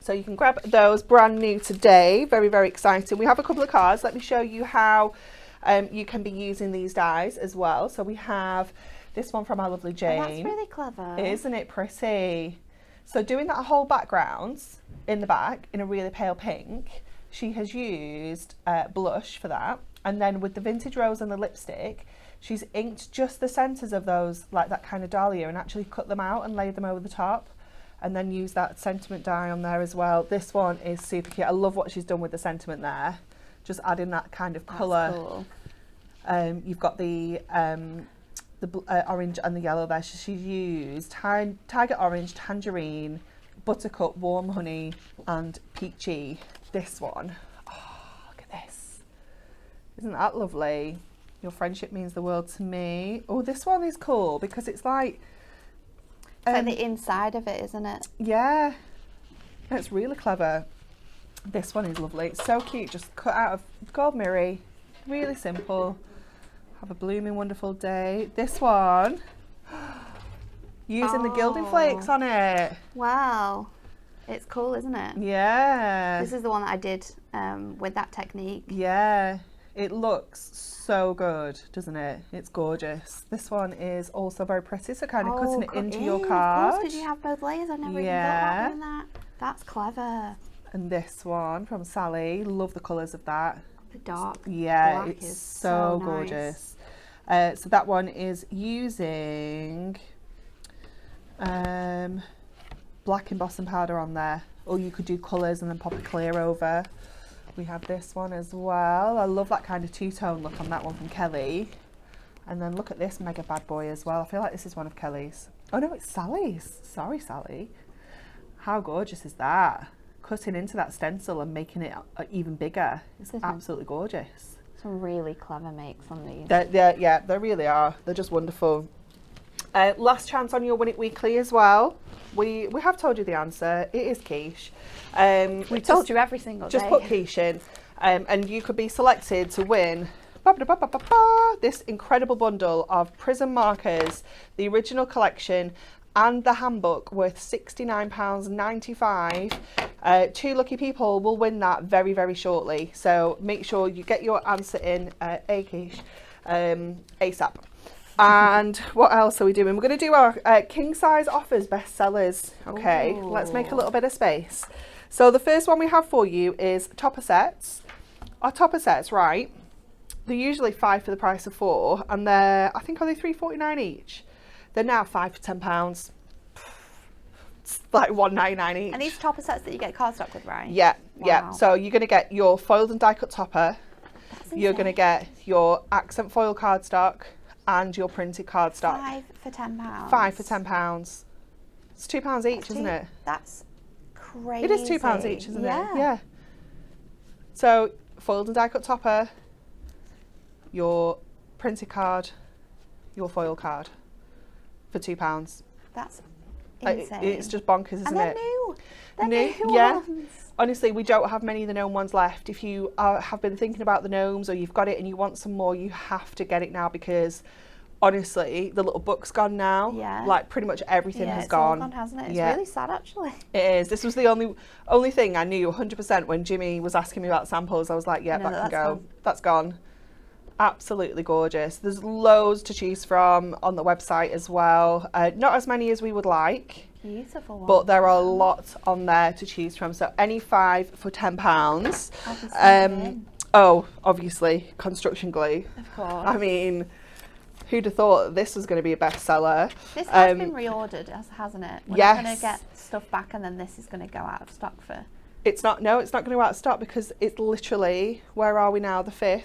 So you can grab those brand new today. Very exciting. We have a couple of cards. Let me show you how you can be using these dies as well. So we have this one from our lovely Jane. Oh, that's really clever. Isn't it pretty? So doing that whole background in the back in a really pale pink, she has used blush for that. And then with the vintage rose and the lipstick, she's inked just the centres of those, like that kind of dahlia, and actually cut them out and laid them over the top. And then use that sentiment die on there as well. This one is super cute. I love what she's done with the sentiment there. Just adding that kind of colour. Cool. You've got the orange and the yellow there. She's used tiger orange, tangerine, buttercup, warm honey, and peachy. This one. Oh, look at this. Isn't that lovely? Your friendship means the world to me. Oh, this one is cool because it's like, It's like the inside of it, isn't it? yeah, it's really clever. This one is lovely. It's so cute. Just cut out of gold Miri. Really simple. Have a blooming wonderful day. This one, using the gilding flakes on it. Wow. It's cool, isn't it? Yeah. This is the one that I did with that technique. Yeah. It looks so good, doesn't it? It's gorgeous. This one is also very pretty, so kind of cutting it into your card. Of course, because you have both layers. I never even thought about doing that. That's clever. And this one from Sally. Love the colours of that. The dark Yeah, black it's is so nice. gorgeous. So that one is using black embossing powder on there, or you could do colours and then pop a clear over. We have this one as well. I love that kind of two-tone look on that one from Kelly. And then look at this mega bad boy as well. I feel like this is one of Kelly's. Oh no, it's Sally's. Sorry, Sally. How gorgeous is that? Cutting into that stencil and making it even bigger. It's absolutely gorgeous. Some really clever makes on these. Yeah, they really are. They're just wonderful. Last chance on your Win It Weekly as well. We have told you the answer. It is quiche. We told you every single day. Just put quiche in, and you could be selected to win this incredible bundle of Prism markers, the original collection, and the handbook worth £69.95. 2 lucky people will win that very, very shortly. So make sure you get your answer in ASAP. And what else are we doing? We're going to do our king size offers bestsellers. Okay, Ooh. Let's make a little bit of space. So the first one we have for you is topper sets. Our topper sets, right? they're usually 5 for the price of 4, and they're, I think, are they £3.49 each? They're now 5 for £10. It's like £1.99 each. And these topper sets that you get cardstock with, right? Yeah, yeah. Wow. So you're going to get your foiled and die cut topper. That's You're going to insane. get your accent foil cardstock and your printed cardstock. 5 for £10. 5 for £10. It's £2 each, That's isn't it? That's crazy. It is £2 each, isn't Yeah. it? Yeah. So foiled and die cut topper, your printed card, your foil card for £2. That's insane. It's just bonkers, isn't and they're it? new. They're New, new yeah. ones. Honestly, we don't have many of the gnome ones left. If you have been thinking about the gnomes or you've got it and you want some more, you have to get it now, because honestly, the little book's gone now. Yeah. Like pretty much everything Yeah, has it's all gone. gone, hasn't it? It's Yeah. really sad, actually. It is. This was the only thing I knew 100% when Jimmy was asking me about samples. I was like, yeah, I know that can that's go. gone. That's gone. Absolutely gorgeous. There's loads to choose from on the website as well. Not as many as we would like, Beautiful one. but there are lots on there to choose from. So any 5 for £10. I'll be sending in. Oh, obviously construction glue. Of course. I mean, who'd have thought this was going to be a bestseller? This has been reordered, hasn't it? We're not going yes. to get stuff back and then this is going to go out of stock for... It's not going to go out of stock because it's literally, where are we now, the 5th?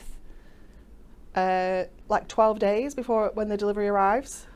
Like 12 days before when the delivery arrives.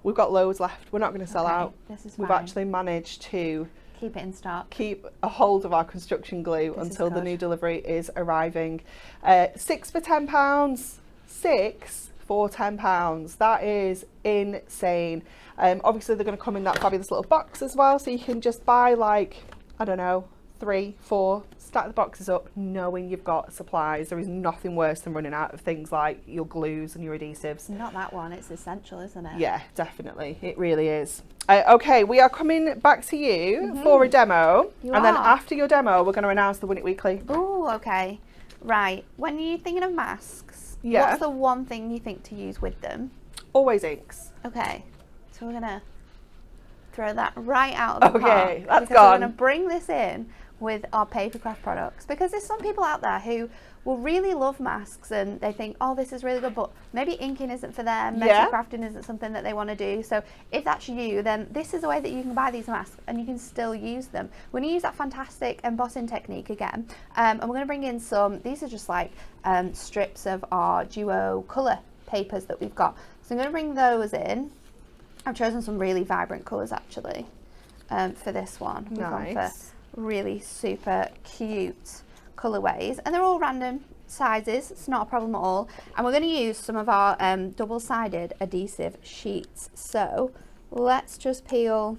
We've got loads left. We're not going to sell Okay, out. this is We've fine. actually managed to Keep it in stock. keep a hold of our construction glue This is until the good. new delivery is arriving. 6 for £10. 6 for £10. That is insane. Obviously they're going to come in that fabulous little box as well, so you can just buy like, I don't know, 3, 4, stack the boxes up knowing you've got supplies. There is nothing worse than running out of things like your glues and your adhesives. Not that one. It's essential, isn't it? Yeah, definitely. It really is. Okay, we are coming back to you for a demo. You and then are. after your demo, we're going to announce the Win It Weekly. Oh, okay. Right. When you're thinking of masks, Yeah. what's the one thing you think to use with them? Always inks. Okay. So we're going to throw that right out of the park. Okay, that's because we're gone. going to bring this in with our papercraft products, because there's some people out there who will really love masks and they think, oh, this is really good, but maybe inking isn't for them, Yeah. metal crafting isn't something that they want to do. So if that's you, then this is a way that you can buy these masks and you can still use them. We're going to use that fantastic embossing technique again, and we're going to bring in some, these are just like strips of our duo colour papers that we've got. So I'm going to bring those in. I've chosen some really vibrant colours actually for this one. We've gone for Nice. really super cute colorways, and they're all random sizes. It's not a problem at all. And we're going to use some of our double-sided adhesive sheets. So let's just peel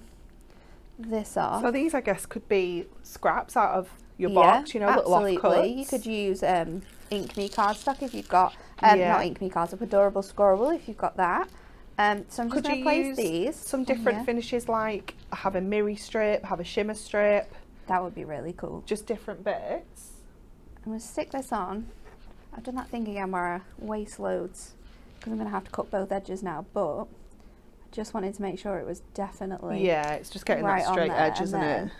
this off. So these, I guess, could be scraps out of your box, you know, little absolutely. off-cuts. You could use Ink Me cardstock if you've got, Yeah. not Ink Me cardstock, Adorable Scorable if you've got that. So I'm just Could going to you place use these. some on different here. finishes, like have a mirror strip, have a shimmer strip, That would be really cool. just different bits? I'm going to stick this on. I've done that thing again where I waste loads because I'm going to have to cut both edges now, but I just wanted to make sure it was definitely Yeah, it's just getting right that on straight there, edge, and isn't then it?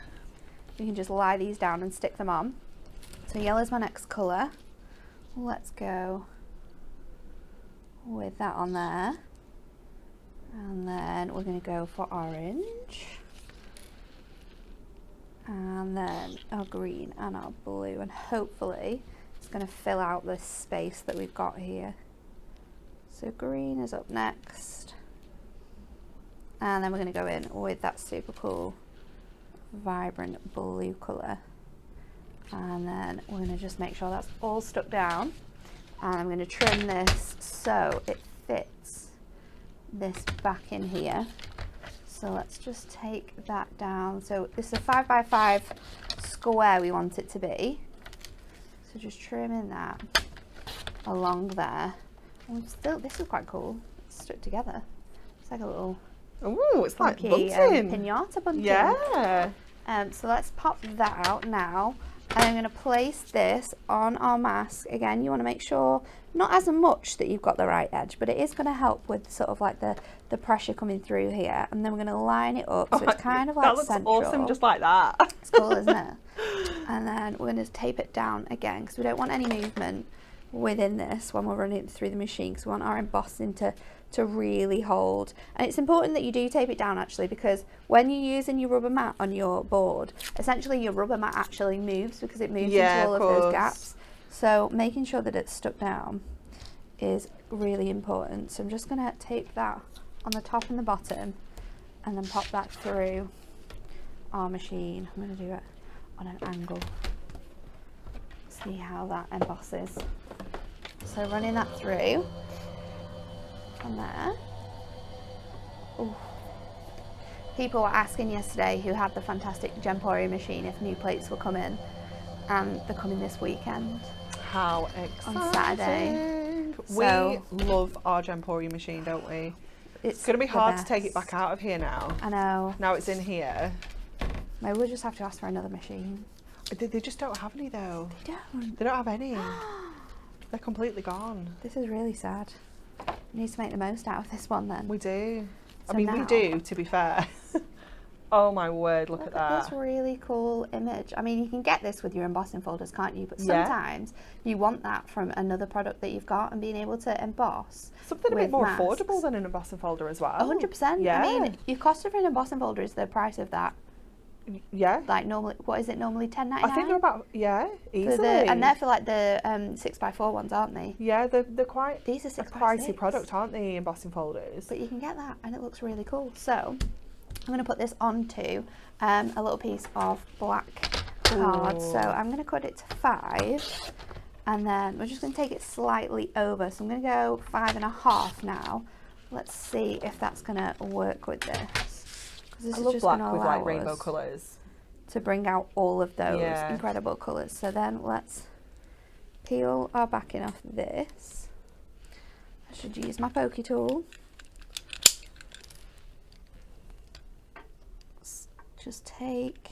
You can just lie these down and stick them on. So yellow's my next colour. Let's go with that on there. And then we're going to go for orange. And then our green and our blue. And hopefully it's going to fill out this space that we've got here. So green is up next. And then we're going to go in with that super cool vibrant blue colour. And then we're going to just make sure that's all stuck down. And I'm going to trim this so it fits this back in here. So let's just take that down. So this is a 5x5 square we want it to be. So just trimming that along there. And we've still, this is quite cool. It's stuck together. It's like a little Ooh, it's like funky bunting. pinata bunting. Yeah. So let's pop that out now. And I'm going to place this on our mask. Again, you want to make sure not as much that you've got the right edge, but it is going to help with sort of like the pressure coming through here. And then we're going to line it up so it's kind of like that looks central. awesome, just like that. It's cool, isn't it? And then we're going to tape it down again because we don't want any movement within this when we're running it through the machine, because we want our embossing to really hold. And it's important that you do tape it down actually, because when you're using your rubber mat on your board, essentially your rubber mat actually moves because it moves into all of those gaps. So making sure that it's stuck down is really important. So I'm just going to tape that on the top and the bottom and then pop that through our machine. I'm going to do it on an angle. See how that embosses. So running that through from there. Ooh. People were asking yesterday who had the fantastic Gemporia machine if new plates were coming, and they're coming this weekend. How exciting! On Saturday. We love our Gemporia machine, don't we? It's going to be hard to take it back out of here now. I know. Now it's in here. Maybe we'll just have to ask for another machine. They just don't have any though. They don't. They don't have any. They're completely gone. This is really sad. We need to make the most out of this one then. We do. So I mean, we do, to be fair. Oh my word, look at that. This really cool image. I mean, you can get this with your embossing folders, can't you? But sometimes you want that from another product that you've got, and being able to emboss. Something a bit more affordable than an embossing folder as well. 100%. Yeah. I mean, your cost of an embossing folder is the price of that. Yeah. Like normally, what is it normally, $10.99? I think they're about, easily. And they're for like the 6x4 ones, aren't they? Yeah, they're quite These are a pricey product, aren't they, embossing folders? But you can get that and it looks really cool. So I'm going to put this onto a little piece of black card. So I'm going to cut it to 5 and then we're just going to take it slightly over. So I'm going to go 5.5 now. Let's see if that's going to work with this. This I is love just black gonna with allow like rainbow us colours. to bring out all of those incredible colours. So then let's peel our backing off this. I should use my pokey tool. Just take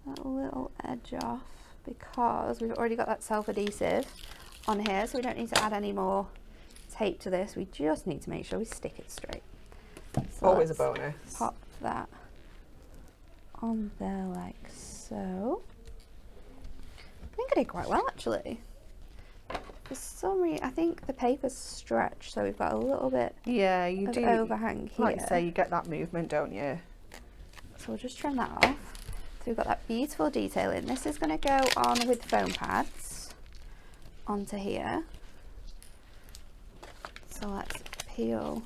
that little edge off because we've already got that self-adhesive on here, so we don't need to add any more tape to this. We just need to make sure we stick it straight. So always a bonus. Pop that on there like so. I think I did quite well actually. For some reason, I think the paper's stretched, so we've got a little bit of overhang here. Like you say, you get that movement, don't you? So we'll just trim that off. So we've got that beautiful detailing. This is going to go on with foam pads onto here. So let's peel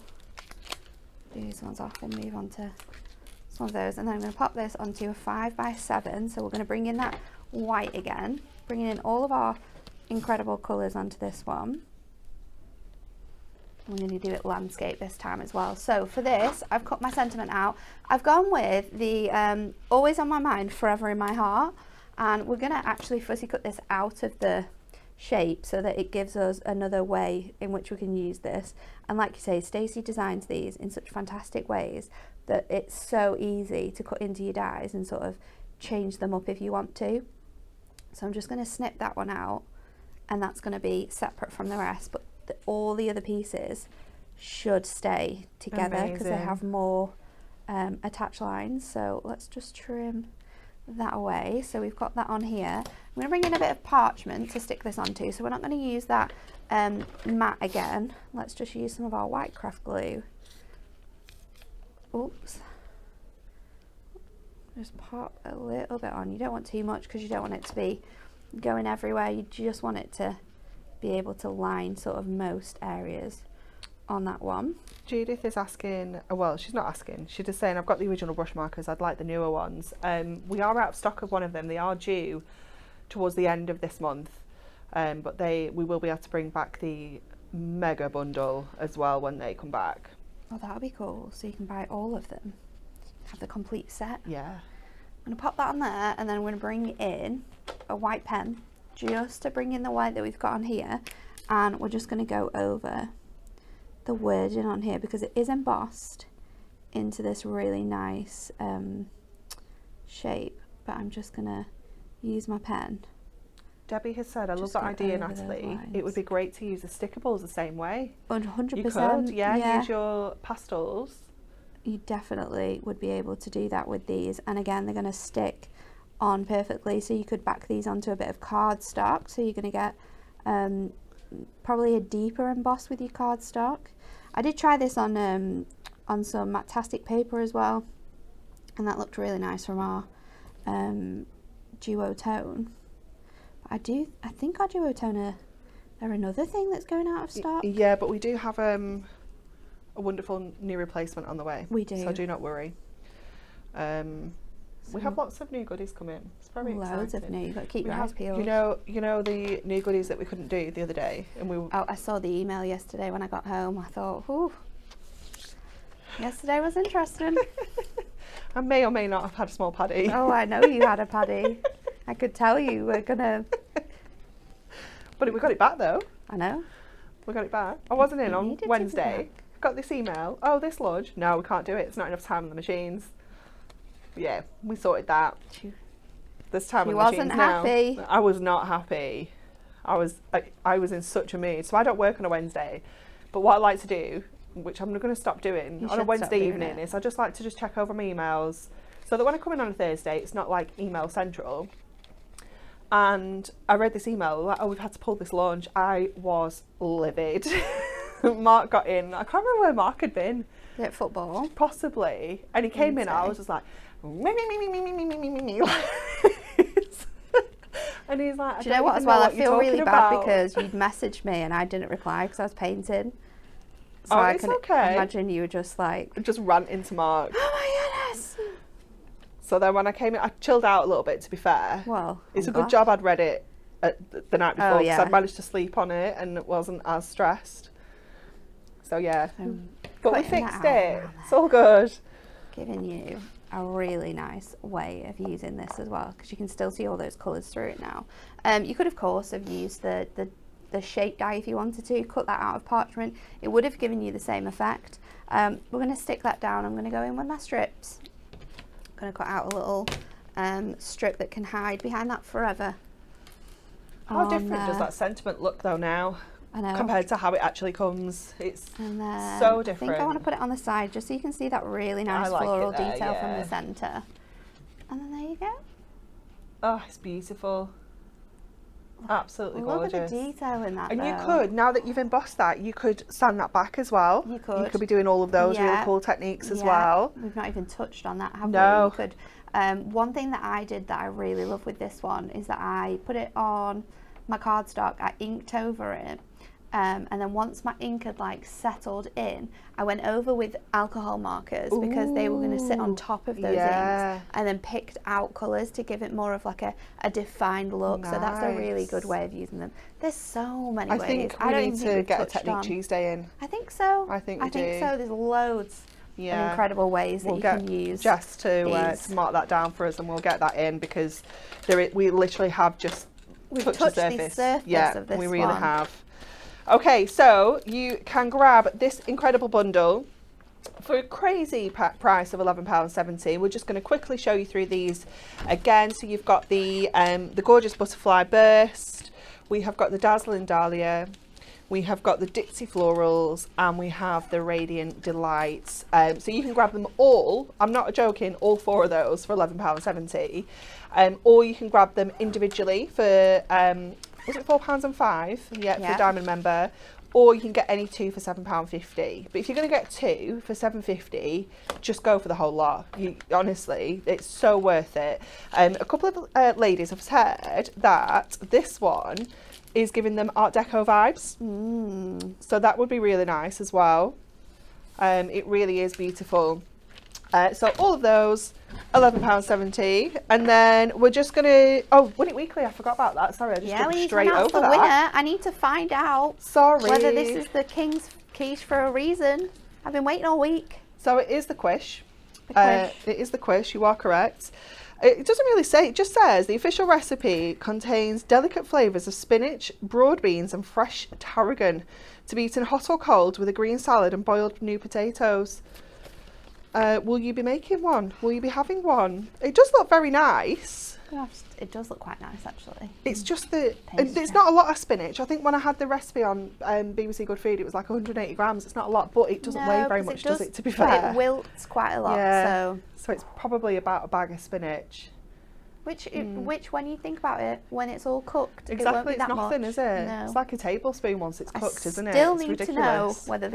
these ones off and move on to some of those. And then I'm going to pop this onto a 5x7. So we're going to bring in that white again, bringing in all of our incredible colours onto this one. I'm going to do it landscape this time as well. So for this, I've cut my sentiment out. I've gone with the Always on My Mind, Forever in My Heart. And we're going to actually fussy cut this out of the shape so that it gives us another way in which we can use this. And like you say, Stacey designs these in such fantastic ways that it's so easy to cut into your dies and sort of change them up if you want to. So I'm just going to snip that one out, and that's going to be separate from the rest, but all the other pieces should stay together because they have more attached lines. So let's just trim that away. So we've got that on here. I'm going to bring in a bit of parchment to stick this onto, so we're not going to use that matte again. Let's just use some of our white craft glue. Oops. Just pop a little bit on. You don't want too much because you don't want it to be going everywhere. You just want it to be able to line sort of most areas on that one. Judith is asking, well, she's not asking, she's just saying, I've got the original brush markers, I'd like the newer ones. We are out of stock of one of them. They are due towards the end of this month, but we will be able to bring back the mega bundle as well when they come back. Oh, that would be cool. So you can buy all of them, have the complete set. Yeah. I'm going to pop that on there, and then I'm going to bring in a white pen just to bring in the white that we've got on here, and we're just going to go over the wording on here because it is embossed into this really nice shape, but I'm just going to use my pen. Debbie has said, I love that idea, Natalie. It would be great to use the stickables the same way. 100%. You could, use your pastels. You definitely would be able to do that with these, and again they're going to stick on perfectly, so you could back these onto a bit of cardstock, so you're going to get probably a deeper emboss with your cardstock. I did try this on some Matastic paper as well, and that looked really nice from our duotone. But I think our duotone are another thing that's going out of stock. Yeah, but we do have a wonderful new replacement on the way. We do. So do not worry. We have lots of new goodies coming. It's very exciting. Loads of new. You've got to keep your eyes peeled. You know the new goodies that we couldn't do the other day, and we. Oh, I saw the email yesterday when I got home. I thought, whew. Yesterday was interesting. I may or may not have had a small paddy. Oh, I know you had a paddy. I could tell you were gonna. But we got it back though. I know. We got it back. I wasn't in You on needed to be Wednesday. Got this email. Oh, this lodge. No, we can't do it. It's not enough time on the machines. Yeah, we sorted that. This time on the machines now. She wasn't happy. I was not happy. I was in such a mood. So I don't work on a Wednesday. But what I like to do, which I'm going to stop doing on a Wednesday evening, is I just like to just check over my emails so that when I come in on a Thursday, it's not like email central. And I read this email, like, oh, we've had to pull this launch. I was livid. Mark got in. I can't remember where Mark had been. At football? Possibly. And he came in, and I was just like, me. And he's like, do you know what as well? I feel really bad because you'd messaged me and I didn't reply because I was painting. So I it's can okay. imagine you were just like... Just ranting to Mark. Oh my goodness! So then when I came in, I chilled out a little bit, to be fair. Well, it's a good job I'd read it the night before because yeah. I'd managed to sleep on it and wasn't as stressed. So yeah. But we fixed it. It's all good. Giving you a really nice way of using this as well because you can still see all those colours through it now. You could of course have used the shape die if you wanted to, cut that out of parchment. It would have given you the same effect. We're going to stick that down. I'm going to go in with my strips. I'm going to cut out a little strip that can hide behind that forever. How different does that sentiment look though now? I know. Compared to how it actually comes. It's and so different. I think I want to put it on the side just so you can see that really nice floral detail from the centre. And then there you go. Oh, it's beautiful. Absolutely gorgeous. Look at the detail in that. And you could, now that you've embossed that, you could sand that back as well. You could. You could be doing all of those really cool techniques as well. We've not even touched on that, have we? No. You could. One thing that I did that I really love with this one is that I put it on my cardstock, I inked over it. And then once my ink had like settled in, I went over with alcohol markers because they were going to sit on top of those inks, and then picked out colours to give it more of like a defined look. Nice. So that's a really good way of using them. There's so many ways. I think we need to get a Technique Tuesday in. I think so. I think we do. So. There's loads of incredible ways that you can use. Jess to mark that down for us, and we'll get that in because we literally have just touched the surface. Of this we really have. Okay, so you can grab this incredible bundle for a crazy price of £11.70. We're just going to quickly show you through these again. So you've got the gorgeous butterfly burst, we have got the dazzling dahlia, we have got the ditzy florals, and we have the radiant delights. So you can grab them all, I'm not joking, all four of those for £11.70, or you can grab them individually for was it £4 and £5? Yeah, for a Diamond member. Or you can get any two for £7.50. But if you're going to get two for £7.50, just go for the whole lot. Honestly, it's so worth it. A couple of ladies have said that this one is giving them Art Deco vibes. So that would be really nice as well. It really is beautiful. So all of those, £11.70, and then we're just gonna Win It Weekly. I forgot about that. Sorry, I just jumped straight over the that. Winner. I need to find out. Whether this is the King's Quiche for a reason. I've been waiting all week. So it is the quiche. It is the quiche. You are correct. It doesn't really say. It just says the official recipe contains delicate flavours of spinach, broad beans, and fresh tarragon to be eaten hot or cold with a green salad and boiled new potatoes. Will you be making one? Will you be having one? It does look very nice. It does look quite nice, actually. It's just there's not a lot of spinach. I think when I had the recipe on BBC Good Food, it was like 180 grams. It's not a lot, but it doesn't weigh very much, does it, to be fair? It wilts quite a lot, so it's probably about a bag of spinach. Which, when you think about it, when it's all cooked, Exactly, it won't be it's that nothing, much. is it? No. It's like a tablespoon once it's cooked, isn't it? Still It's need ridiculous. to know whether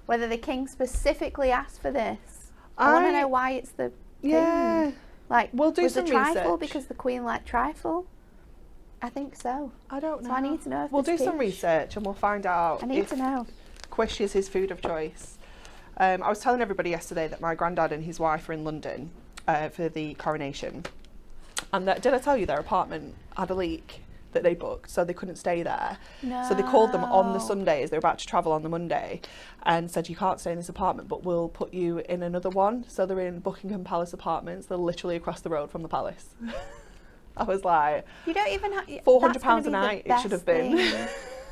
whether the king specifically asked for this. I want to know why it's the king. Yeah. Like, We'll do was some the trifle research. because the queen liked trifle? I think so. I don't know. So I need to know if we'll there's do some quiche. research and we'll find out I need to know. quiche is his food of choice. I was telling everybody yesterday that my granddad and his wife are in London for the coronation. And did I tell you their apartment had a leak that they booked, so they couldn't stay there? No. So they called them on the Sunday as they were about to travel on the Monday and said, you can't stay in this apartment, but we'll put you in another one. So they're in Buckingham Palace Apartments. They're literally across the road from the palace. I was like, You don't even have £400 a night it should have been.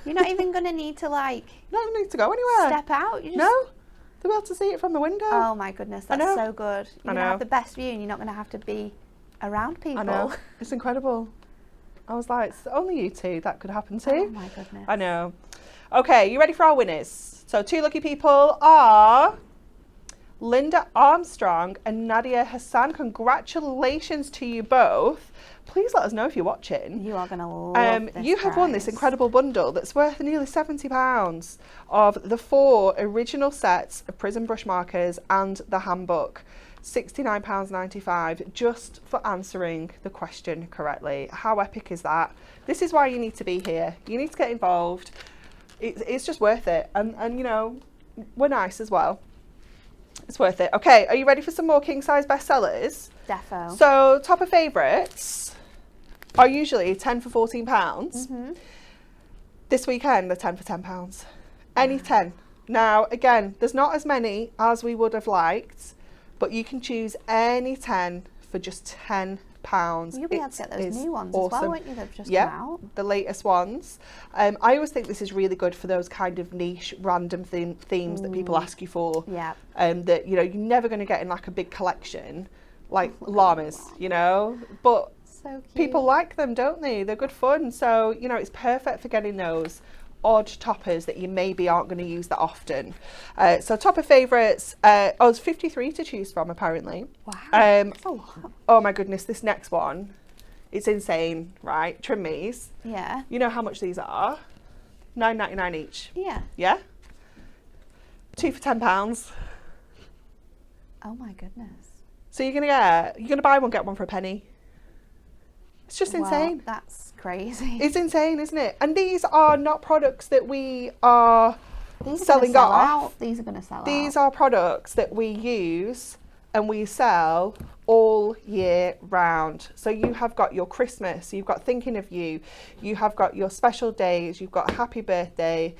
You're not even going to need to like Don't need to go anywhere. step out. You just, No, they'll be able to see it from the window. Oh my goodness, I that's know. so good. You're I going to know. have the best view and you're not going to have to be around people. I know, it's incredible. I was like, it's only you two that could happen to. Oh my goodness. I know. Okay, you ready for our winners? So 2 lucky people are Linda Armstrong and Nadia Hassan. Congratulations to you both. Please let us know if you're watching. You are going to love this You have won this prize. incredible bundle that's worth nearly £70 of the 4 original sets of Prism brush markers and the handbook. £69.95 just for answering the question correctly. How epic is that? This is why you need to be here. You need to get involved. It's just worth it. And you know, we're nice as well. It's worth it. Okay, are you ready for some more king size bestsellers? Defo. So topper favourites are usually 10 for £14. Mm-hmm. This weekend they're 10 for £10. Any 10. Now again, there's not as many as we would have liked, but you can choose any 10 for just £10. You'll be able to get those new ones as awesome. well, won't you? They've just Yeah, come out. the latest ones. I always think this is really good for those kind of niche, random themes that people ask you for. Yeah. That, you know, you're never going to get in like a big collection, like llamas, you know. But So cute. people like them, don't they? They're good fun. So, you know, it's perfect for getting those odd toppers that you maybe aren't going to use that often. So topper favourites, there's 53 to choose from apparently. Wow. That's a lot. Oh my goodness, this next one, it's insane, right? Trim me's. Yeah. You know how much these are? £9.99 each. Yeah. Yeah? 2 for £10. Oh my goodness. So you're gonna buy one, get one for a penny. It's just Well, insane. that's crazy. It's insane, isn't it? And these are not products that we are These are selling gonna sell off. out. These are going to sell These out. are products that we use and we sell all year round. So you have got your Christmas, you've got thinking of you, you have got your special days, you've got happy birthday,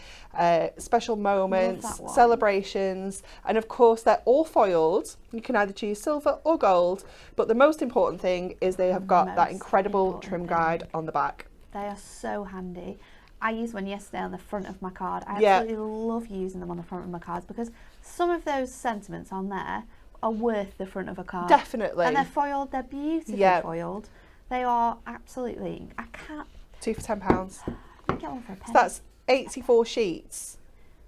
special moments, that one. celebrations, and of course they're all foiled. You can either choose silver or gold, but the most important thing is they have got that most incredible important trim thing. guide on the back. They are so handy. I used one yesterday on the front of my card. I Yeah. absolutely love using them on the front of my cards because some of those sentiments on there are worth the front of a card. Definitely. And they're foiled, they're beautifully Yeah. foiled. They are absolutely, I can't 2 for £10. get one for a penny. So that's 84 sheets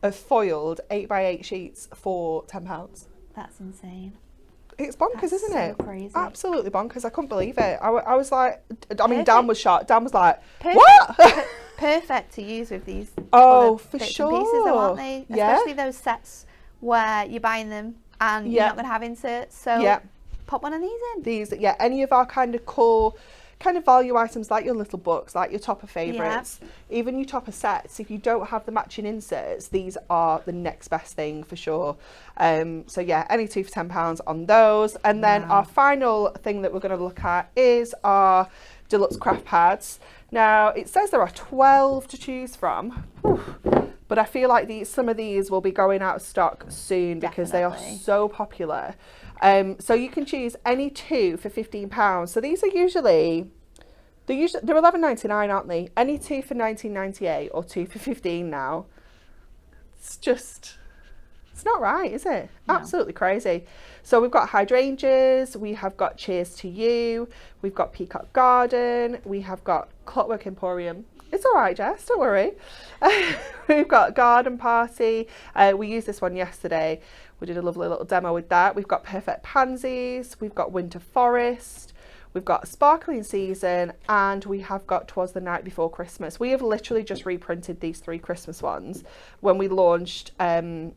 of foiled 8x8 sheets for £10. That's insane. It's bonkers, That's isn't so it? crazy. Absolutely bonkers. I couldn't believe it. I was like, I mean, Perfect. Dan was shocked. Dan was like, Perfect. what? Perfect to use with these Oh, other for bits and pieces, though, sure. aren't they? Yeah. Especially those sets where you're buying them and you're Yeah. not going to have inserts. So Yeah. pop one of these in. These, yeah, any of our kind of core kind of value items like your little books, like your topper favourites, even your topper sets, if you don't have the matching inserts, these are the next best thing for sure. So yeah, any 2 for £10 on those. And then Wow. our final thing that we're going to look at is our deluxe craft pads. Now it says there are 12 to choose from. Whew. But I feel like some of these will be going out of stock soon because they are Definitely. so popular. So you can choose any 2 for £15. So these are usually they're £11.99, aren't they? Any 2 for £19.98 or 2 for £15 now. It's not right, is it? No. Absolutely crazy. So we've got hydrangeas, we have got Cheers to You, we've got Peacock Garden, we have got Clockwork Emporium. It's all right, Jess, don't worry. We've got Garden Party. We used this one yesterday. We did a lovely little demo with that. We've got Perfect Pansies. We've got Winter Forest. we've got Sparkling Season, and we have got 'Twas the Night Before Christmas. We have literally just reprinted these 3 Christmas ones when we launched the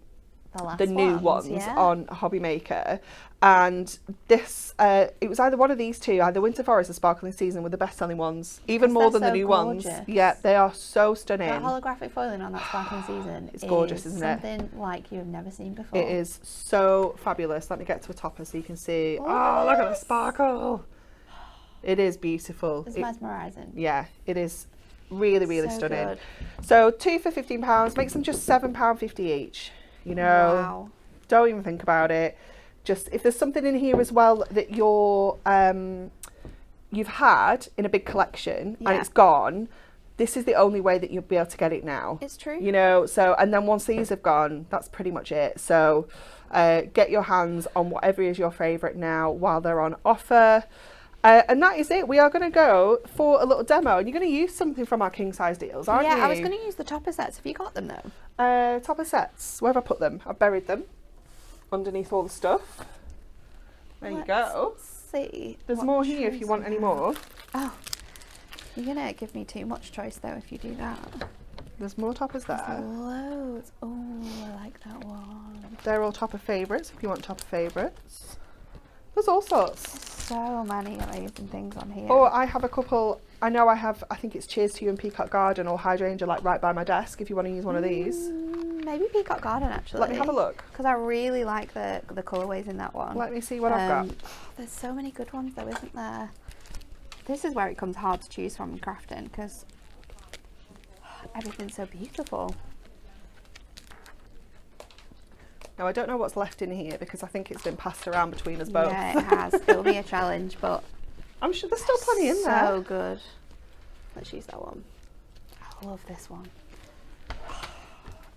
new ones on Hobby Maker, and this it was either one of these two, either Winter Forest or Sparkling Season, were the best selling ones, even more than the new ones. Yeah, they are so stunning. The holographic foiling on that Sparkling Season it's gorgeous, isn't it? Something like you've never seen before. It is so fabulous. Let me get to a topper so you can see. Oh, look at the sparkle. It is beautiful. It's mesmerising. Yeah, it is really, really So stunning. good. So 2 for £15 makes them just £7.50 each. You know, Wow. don't even think about it. Just if there's something in here as well that you've had in a big collection and it's gone, this is the only way that you'll be able to get it now. It's true. You know, so, and then once these have gone, that's pretty much it. So get your hands on whatever is your favourite now while they're on offer. And that is it. We are going to go for a little demo, and you're going to use something from our king size deals, aren't you? Yeah, I was going to use the topper sets. Have you got them though? Topper sets. Where have I put them? I've buried them underneath all the stuff. There you go. See. There's more here if you want any more. Oh, you're going to give me too much choice though if you do that. There's more toppers There's there. loads. Oh, I like that one. They're all topper favourites if you want topper favourites. There's all sorts. So many amazing things on here. Oh, I have a couple. I know I have, I think it's Cheers to You and Peacock Garden or Hydrangea, like right by my desk if you want to use one of these. Maybe Peacock Garden actually. Let me have a look. Because I really like the colourways in that one. Let me see what I've got. There's so many good ones though, isn't there? This is where it comes hard to choose from in crafting because everything's so beautiful. Now I don't know what's left in here because I think it's been passed around between us both. Yeah, it has. It'll be a challenge, but I'm sure there's still plenty in there. so good. Let's use that one. I love this one.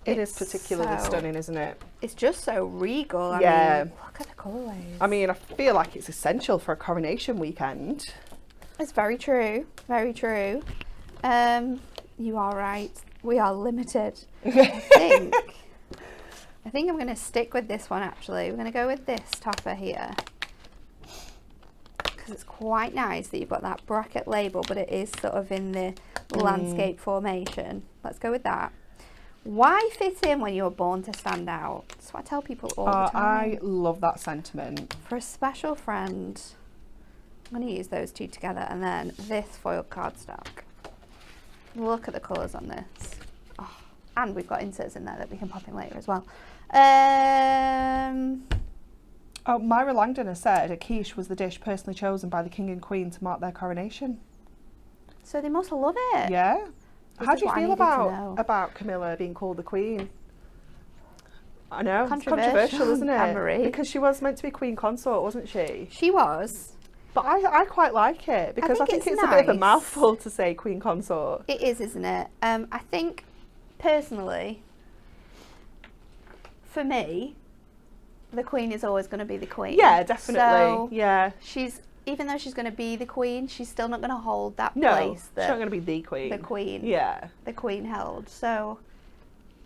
It is particularly stunning, isn't it? It's just so regal. I mean, look at the colourways. I mean, I feel like it's essential for a coronation weekend. It's very true. Very true. You are right. We are limited. I think I'm going to stick with this one actually. We're going to go with this topper here. Because it's quite nice that you've got that bracket label, but it is sort of in the landscape formation. Let's go with that. Why fit in when you were born to stand out? That's what I tell people all the time. I love that sentiment. For a special friend, I'm going to use those two together, and then this foil cardstock. Look at the colours on this. Oh, and we've got inserts in there that we can pop in later as well. Oh, Myra Langdon has said a quiche was the dish personally chosen by the king and queen to mark their coronation. So they must love it. Yeah. How do you feel know. about Camilla being called the queen? I know, it's Controversial, controversial, isn't it? Anne-Marie. Because she was meant to be queen consort, wasn't she? She was. But I quite like it because I think it's nice. a bit of a mouthful to say queen consort. It is, isn't it? I think, personally, for me, the queen is always going to be the queen. Yeah, definitely. So yeah. Even though she's going to be the queen, she's still not going to hold that No, place she's that not going to be the queen. the queen. Yeah. The queen held. So,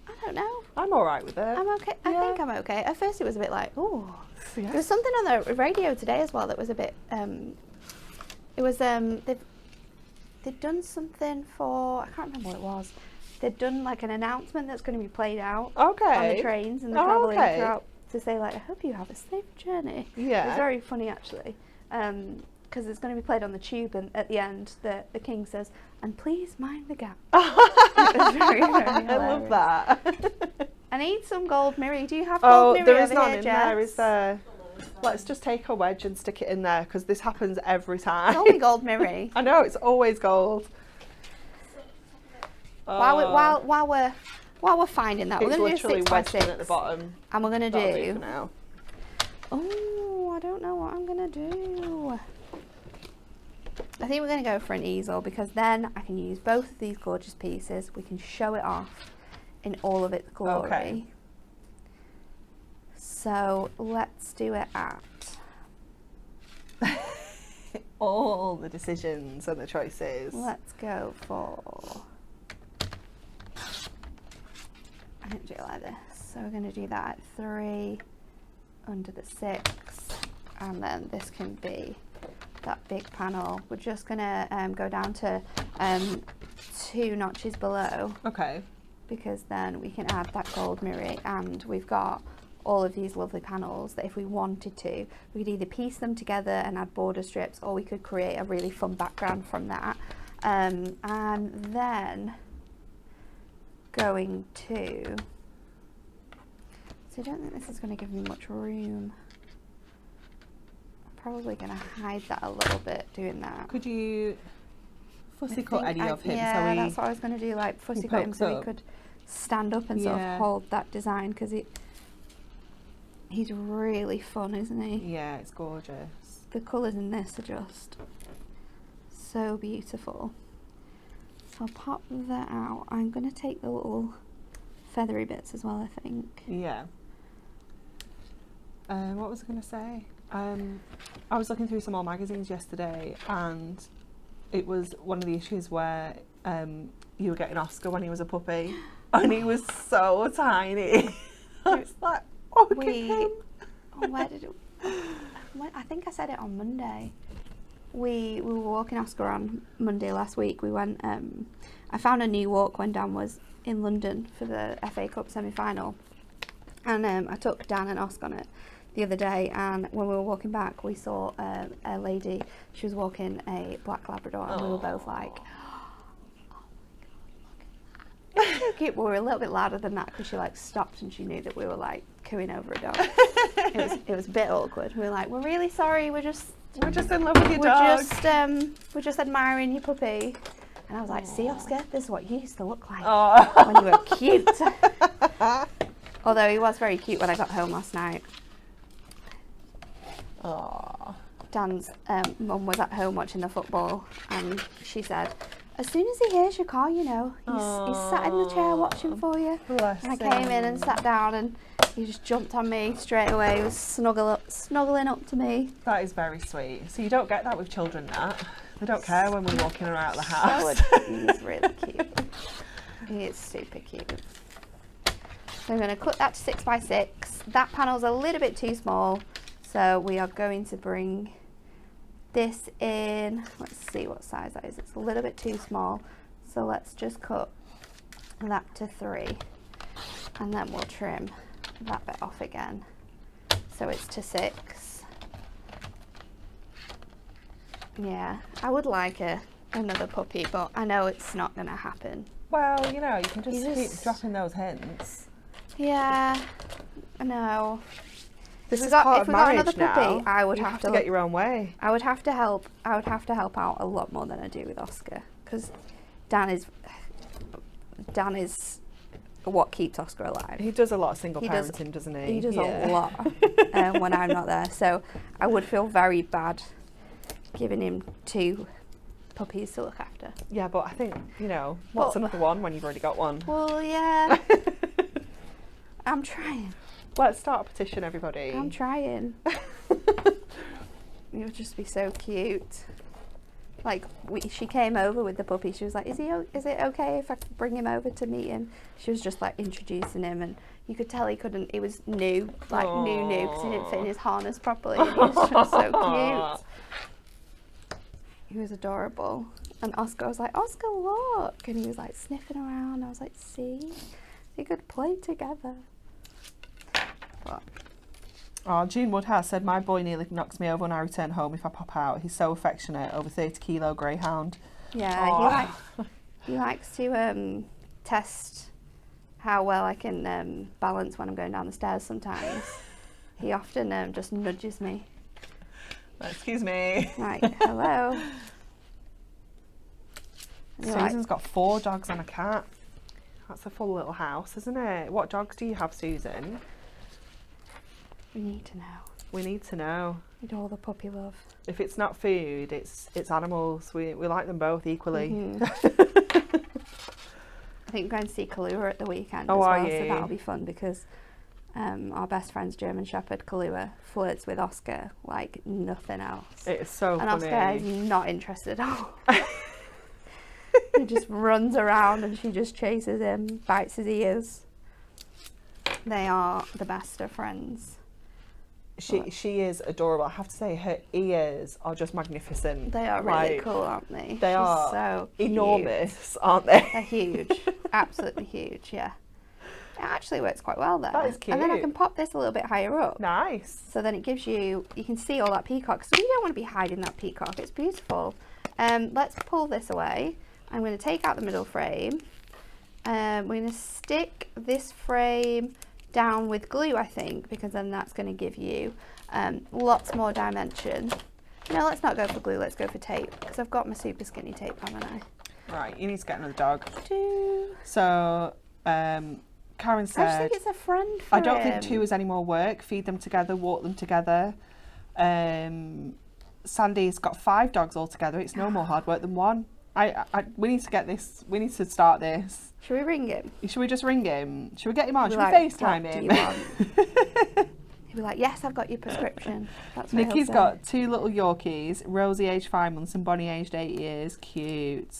I don't know. I'm all right with it. I'm okay. I think I'm okay. At first, it was a bit like, oh. Yeah. There was something on the radio today as well that was a bit. It was they've done something for, I can't remember what it was. They'd done like an announcement that's going to be played out on the trains and the travelling throughout to say like, I hope you have a safe journey. Yeah. It was very funny actually. Because it's going to be played on the tube, and at the end the king says, and please mind the gap. It was very, very I love that. I need some gold mirror. Do you have gold mirror? There is over none here, in Jess? there, is there? Let's just take a wedge and stick it in there because this happens every time. It's only gold mirror. I know, it's always gold. While we're finding that, we're It's going to do literally 6 by wedged in 6 at the bottom. and we're going to That'll do for do. now. Oh, I don't know what I'm going to do. I think we're going to go for an easel because then I can use both of these gorgeous pieces. We can show it off in all of its glory. Okay. So let's do it at All the decisions and the choices. let's go for, I didn't do it like this, so we're going to do that at 3 under the 6, and then this can be that big panel. We're just gonna go down to 2 notches below, Okay. because then we can add that gold mirror, and we've got all of these lovely panels that if we wanted to, we could either piece them together and add border strips, or we could create a really fun background from that. And then going to, so I don't think this is going to give me much room. I'm probably going to hide that a little bit doing that. Could you fussy I cut think any of him? Yeah, so that's what I was going to do, like fussy he cut him pokes so up. he could stand up and sort Yeah. of hold that design, because he's really fun, isn't he? Yeah, it's gorgeous. The colours in this are just so beautiful. So I'll pop that out. I'm going to take the little feathery bits as well, I think. Yeah. What was I going to say? I was looking through some old magazines yesterday, and it was one of the issues where you were getting Oscar when he was a puppy, and he was so tiny. I was like, oh, look at him. Where did it? I think I said it on Monday. We were walking Oscar on Monday last week. We went. I found a new walk when Dan was in London for the FA Cup semi-final, and I took Dan and Oscar on it the other day. And when we were walking back, we saw a lady. She was walking a black Labrador, and we were both like, it's so cute. But we were a little bit louder than that because she like stopped and she knew that we were like cooing over a dog. It was a bit awkward. We were like, we're really sorry. We're just in love with your dog. We're just admiring your puppy. And I was like, see, Oscar, this is what you used to look like Oh. when you were cute. Although he was very cute when I got home last night. Oh. Dan's mum was at home watching the football, and she said, as soon as he hears your car, you know, he's sat in the chair watching for you. Bless And I came in and him. sat down, and he just jumped on me straight away. He was snuggling up to me. That is very sweet. So you don't get that with children, that. They don't care when we're walking around the So house. he's really cute. He is super cute. So I'm going to cut that to 6 by 6. That panel's a little bit too small, so we are going to bring this in. Let's see what size that is. It's a little bit too small, so let's just cut that to 3, and then we'll trim that bit off again, so it's to 6. Yeah, I would like another puppy, but I know it's not going to happen. Well, you know, you can just You keep just- dropping those hints. Yeah, I know. This If is we got- part if of we got marriage another puppy, now. I would you have to to- get your own way. I would have to help out a lot more than I do with Oscar, because Dan is what keeps Oscar alive. He does a lot of single He does- parenting, doesn't he? He does Yeah. a lot when I'm not there, so I would feel very bad giving him 2 puppies to look after. Yeah, but I think, you know, what's But- another one when you've already got one? Well, yeah, I'm trying. Let's start a petition, everybody. I'm trying. It would just be so cute. Like, she came over with the puppy. She was like, is it okay if I bring him over to meet him? She was just like introducing him, and you could tell he couldn't, it was new, like new, because he didn't fit in his harness properly. And he was just so cute. He was adorable. And Oscar was like, Oscar, look. And he was like sniffing around. I was like, see? They could play together. But Oh, June Woodhouse said, my boy nearly knocks me over when I return home if I pop out. He's so affectionate, over 30 kilo greyhound. yeah, Aw. he likes to test how well I can balance when I'm going down the stairs sometimes. He often just nudges me. Excuse me. Like, hello. And you're like, Susan's got 4 dogs and a cat. That's a full little house, isn't it? What dogs do you have, Susan? we need to know. We need to know. Need all the puppy love. If it's not food, it's animals. We like them both equally. Mhm. I think we're going to see Kahlua at the weekend Oh, as are well, so you? that'll be fun, because our best friend's German Shepherd Kahlua flirts with Oscar like nothing else. It's so And funny. Oscar is not interested at all. He just runs around and she just chases him, bites his ears. They are the best of friends. She is adorable. I have to say, her ears are just magnificent. They are really cool, aren't they? They are so cute. enormous, aren't they? They're huge. Absolutely huge, yeah. It actually works quite well there. That is cute. And then I can pop this a little bit higher up. Nice. So then it gives you can see all that peacock. So you don't want to be hiding that peacock. It's beautiful. Let's pull this away. I'm going to take out the middle frame. We're going to stick this frame down with glue, I think, because then that's going to give you lots more dimension. No, let's not go for glue, let's go for tape, because I've got my super skinny tape, haven't I? Right, you need to get another dog. So, Karen said, I just think it's a friend for I don't him. think 2 is any more work. Feed them together, walk them together. Sandy's got 5 dogs altogether. It's no more hard work than 1. We need to get this. We need to start this. Should we ring him? Should we just ring him? Should we get him on? Should Like, we FaceTime what him? do you want? He'll be like, yes, I've got your prescription. That's what he'll Nikki's say. got 2 little Yorkies, Rosie aged 5 months and Bonnie aged 8 years. Cute.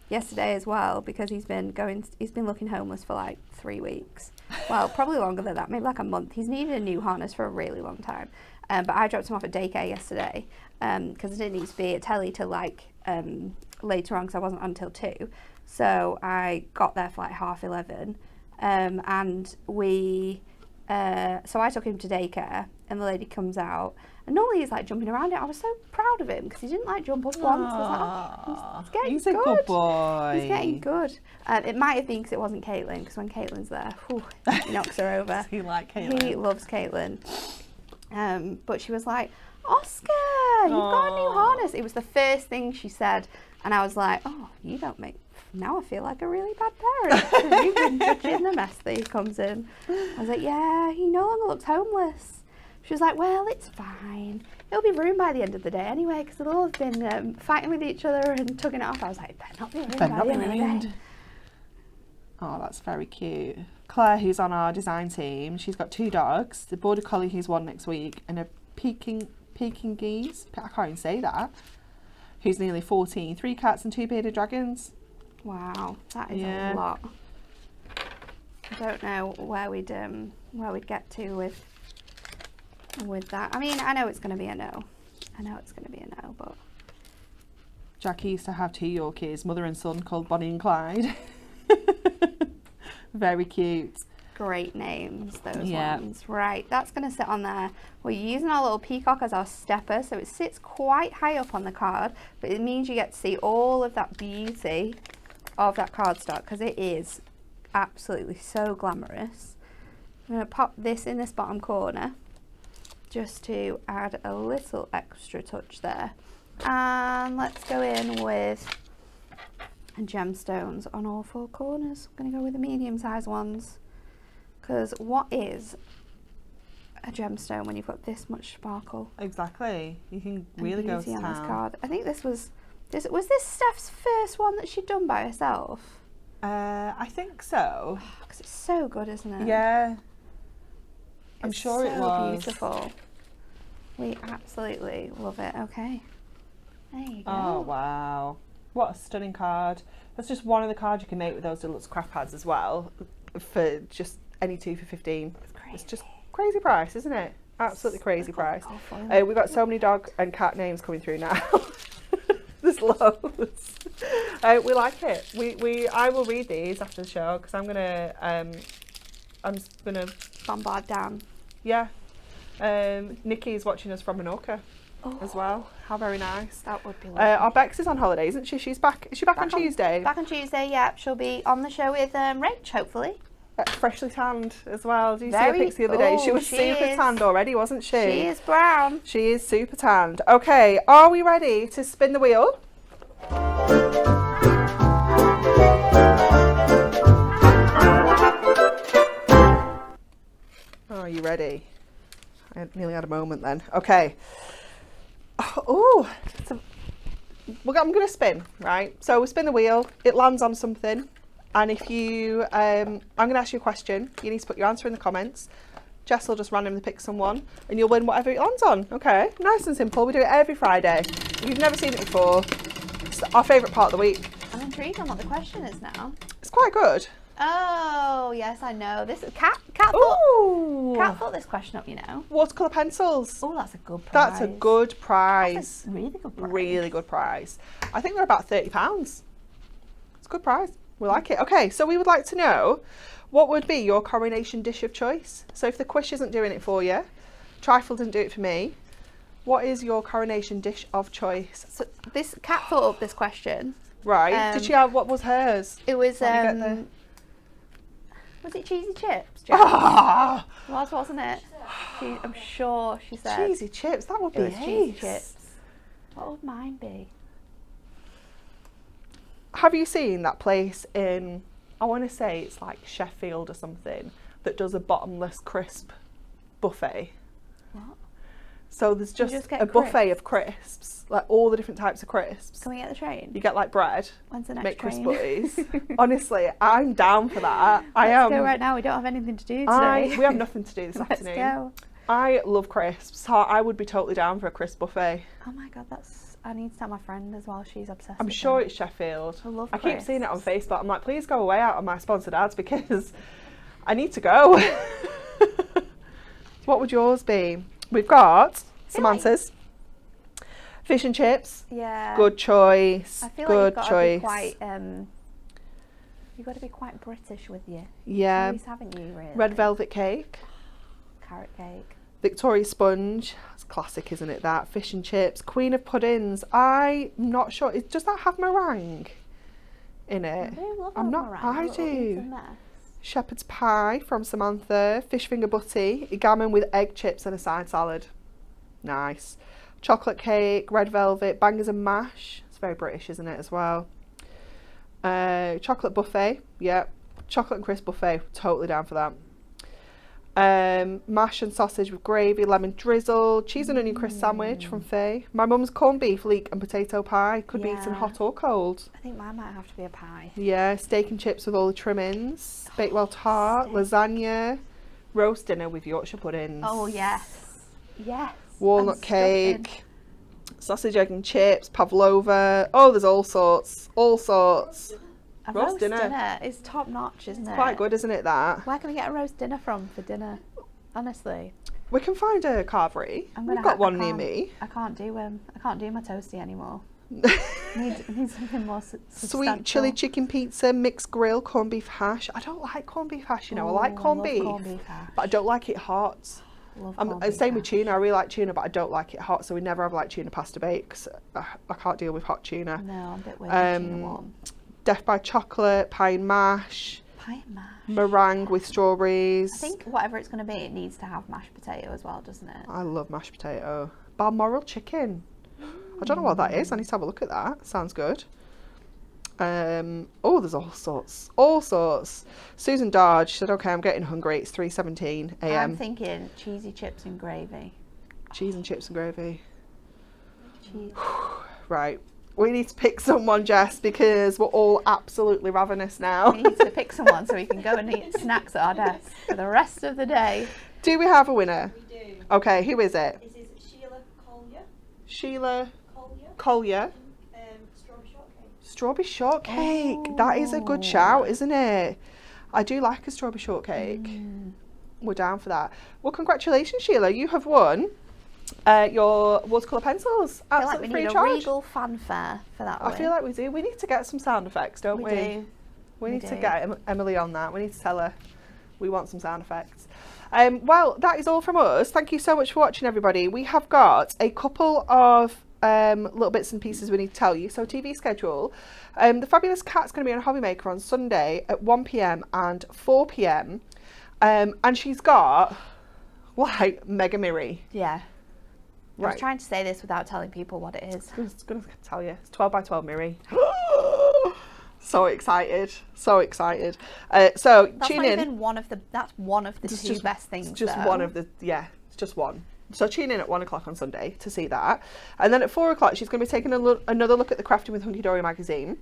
Yesterday as well, because he's been looking homeless for like 3 weeks. Well, probably longer than that, maybe like a month. He's needed a new harness for a really long time. But I dropped him off at daycare yesterday because I didn't need to be at telly till like later on because I wasn't on until 2. So I got there for like 11:30 and so I took him to daycare and the lady comes out and normally he's like jumping around it. I was so proud of him because he didn't like jump up once. I was like, oh, he's getting He's good. a good boy. He's getting good. It might have been because it wasn't Caitlin, because when Caitlin's there, whew, he knocks her over. Does he like Caitlin? He loves Caitlin. But she was like, Oscar, you've got a new harness. It was the first thing she said. And I was like, oh, you don't make... Now I feel like a really bad parent because you've been judging the mess that he comes in. I was like, yeah, he no longer looks homeless. She was like, well, it's fine. It'll be ruined by the end of the day anyway because they'll all have been fighting with each other and tugging it off. I was like, better not be ruined by the end of the day. Oh, that's very cute. Claire, who's on our design team, she's got 2 dogs. The Border Collie, who's 1 next week, and a Pekingese, I can't even say that, who's nearly 14. 3 cats and 2 bearded dragons. Wow, that is a lot. I don't know where we'd get to with that. I mean, I know it's going to be a no. But Jackie used to have 2 Yorkies, mother and son, called Bonnie and Clyde. Very cute. great names, those ones. Right, that's going to sit on there. We're using our little peacock as our stepper, so it sits quite high up on the card, but it means you get to see all of that beauty of that cardstock because it is absolutely so glamorous. I'm going to pop this in this bottom corner just to add a little extra touch there. And let's go in with gemstones on all 4 corners. I'm going to go with the medium-sized ones because what is a gemstone when you've got this much sparkle? Exactly. You can really go to on town. this card. I think this was this Steph's first one that she'd done by herself. I think so. Because it's so good, isn't it? Yeah. I'm It's sure it so was. beautiful. We absolutely love it. Okay. There you go. Oh, wow. What a stunning card. That's just one of the cards you can make with those deluxe craft pads as well. For just any 2 for 15. It's just crazy price, isn't it? Absolutely crazy price. We've got so many dog and cat names coming through now. There's loads. We like it. I will read these after the show because I'm gonna bombard down. Yeah. Nikki's watching us from Menorca as well. How very nice. That would be lovely. Our Bex is on holiday, isn't she? She's back. Is she back on Tuesday? Back on Tuesday, yeah. She'll be on the show with Rach, hopefully. Freshly tanned as well. Did you see Very- her pics the other day? She oh, was she super is. tanned already, wasn't she? She is brown. She is super tanned. Okay, are we ready to spin the wheel? Are you ready? I nearly had a moment then. Okay. Oh, I'm going to spin, right? So we spin the wheel, it lands on something, and if you, I'm going to ask you a question. You need to put your answer in the comments. Jess will just randomly pick someone, and you'll win whatever it lands on. Okay, nice and simple. We do it every Friday. If you've never seen it before, it's our favourite part of the week. I'm intrigued on what the question is now. It's quite good. Oh, yes, I know. This Cat Ooh! thought this question up, you know. Watercolour pencils. Oh, that's a good prize. That's a good prize. That's a really good prize. Really good prize. I think they're about £30. It's a good prize. We like it. Okay, so we would like to know, what would be your coronation dish of choice? So if the quiz isn't doing it for you, trifle didn't do it for me, what is your coronation dish of choice? So this Cat thought up this question. Right. Did she have, what was hers? It was Let me get the- was it cheesy chips? Jack? Ah, It was, wasn't it? I'm sure she said cheesy chips. That would be it was cheesy ace. chips. What would mine be? Have you seen that place in, I want to say it's like Sheffield or something, that does a bottomless crisp buffet? What? So there's You just, just get a buffet of crisps, like all the different types of crisps. Can we get the train? You get like bread, When's the next make train? crisp butties. Honestly, I'm down for that. I Let's am. go right now. We don't have anything to do today. We have nothing to do this Let's afternoon. go. I love crisps, so I would be totally down for a crisp buffet. Oh my god, I need to tell my friend as well. She's obsessed. I'm with sure them. it's Sheffield. I love keep seeing it on crisps. Facebook. I'm like, please go away out of my sponsored ads because I need to go. What would yours be? We've got some like- answers. Fish and chips. Yeah. Good choice. I feel Good like you've got choice. to be quite. You've got to be quite British with you. Yeah. Always, haven't you? Really. Red velvet cake. Carrot cake. Victoria sponge. That's classic, isn't it? That fish and chips. Queen of puddings. I'm not sure. Does that have meringue in it? I do love I'm a not. meringue, I a little beans do. in there. Shepherd's pie from Samantha. Fish finger butty. Gammon with egg chips and a side salad. Nice. Chocolate cake. Red velvet. Bangers and mash. It's very British, isn't it, as well? Chocolate buffet. Yep. Chocolate and crisp buffet. Totally down for that. Mash and sausage with gravy, lemon drizzle, cheese and onion crisp sandwich from Faye. My mum's corned beef, leek and potato pie. Could be eaten Yeah. hot or cold. I think mine might have to be a pie. Yeah, steak and chips with all the trimmings. Bakewell tart, steak. lasagna, roast dinner with Yorkshire puddings. Oh yes, yes. Walnut I'm stuffing. cake, sausage, egg and chips, pavlova. Oh, there's all sorts. All sorts. A Roast roast dinner. dinner is top notch, isn't it? Quite good, isn't it, that? Where can we get a roast dinner from for dinner? Honestly, We can find a carvery. I'm We've gonna got one I near can't- me. I can't do my toasty anymore. Need something more Sweet substantial. chili chicken pizza, mixed grill, corned beef hash. I don't like corned beef hash, you know. I like Ooh, corned love beef, corned beef hash. but I don't like it hot. Love I'm corned beef same with hash. tuna. I really like tuna, but I don't like it hot. So we never have like tuna pasta bake 'cause I can't deal with hot tuna. No, I'm a bit weird. with tuna warm. Death by chocolate, pie and mash, Pie and mash. meringue with strawberries. I think whatever it's going to be, it needs to have mashed potato as well, doesn't it? I love mashed potato. Balmoral chicken. I don't know what that is. I need to have a look at that. Sounds good. Oh, there's all sorts. All sorts. Susan Dodge said, okay, I'm getting hungry. It's 3:17 I'm a.m. thinking cheesy chips and gravy. Cheese and chips and gravy. Cheese. Right. We need to pick someone, Jess, because we're all absolutely ravenous now. We need to pick someone so we can go and eat snacks at our desk for the rest of the day. Do we have a winner? We do. Okay, who is it? This is Sheila Collier. Sheila Collier. Collier. Strawberry shortcake. Strawberry shortcake. That is a good shout, isn't it? I do like a strawberry shortcake. We're down for that. Well, congratulations, Sheila. You have won your watercolour pencils. I feel like Absolutely we free need of a charge. regal fanfare for that I one. feel like we do. We need to get some sound effects, don't we? do. We We need to do. get Emily on that. We need to tell her we want some sound effects. Well, that is all from us. Thank you so much for watching, everybody. We have got a couple of little bits and pieces we need to tell you. So TV schedule. The Fabulous Cat's going to be on Hobby Maker on Sunday at 1 p.m. and 4 p.m. And she's got like Mega Mirror. Yeah. I was Right. trying to say this without telling people what it is. I was going to tell you. It's 12 by 12 Mirror. So excited. So excited. So That's tune not in. even one of the. That's one of the It's two best things. It's just though. one of the, yeah, it's just one. So tune in at 1 o'clock on Sunday to see that. And then at 4 o'clock, she's going to be taking another look at the Crafting with Hunky Dory magazine.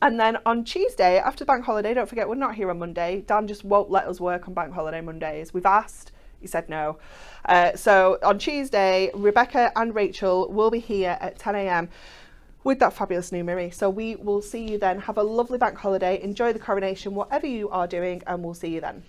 And then on Tuesday, after the bank holiday, don't forget, we're not here on Monday. Dan just won't let us work on bank holiday Mondays. We've asked, he said no. So on Tuesday, Rebecca and Rachel will be here at 10 a.m. with that fabulous new Miri. So we will see you then. Have a lovely bank holiday. Enjoy the coronation, whatever you are doing, and we'll see you then.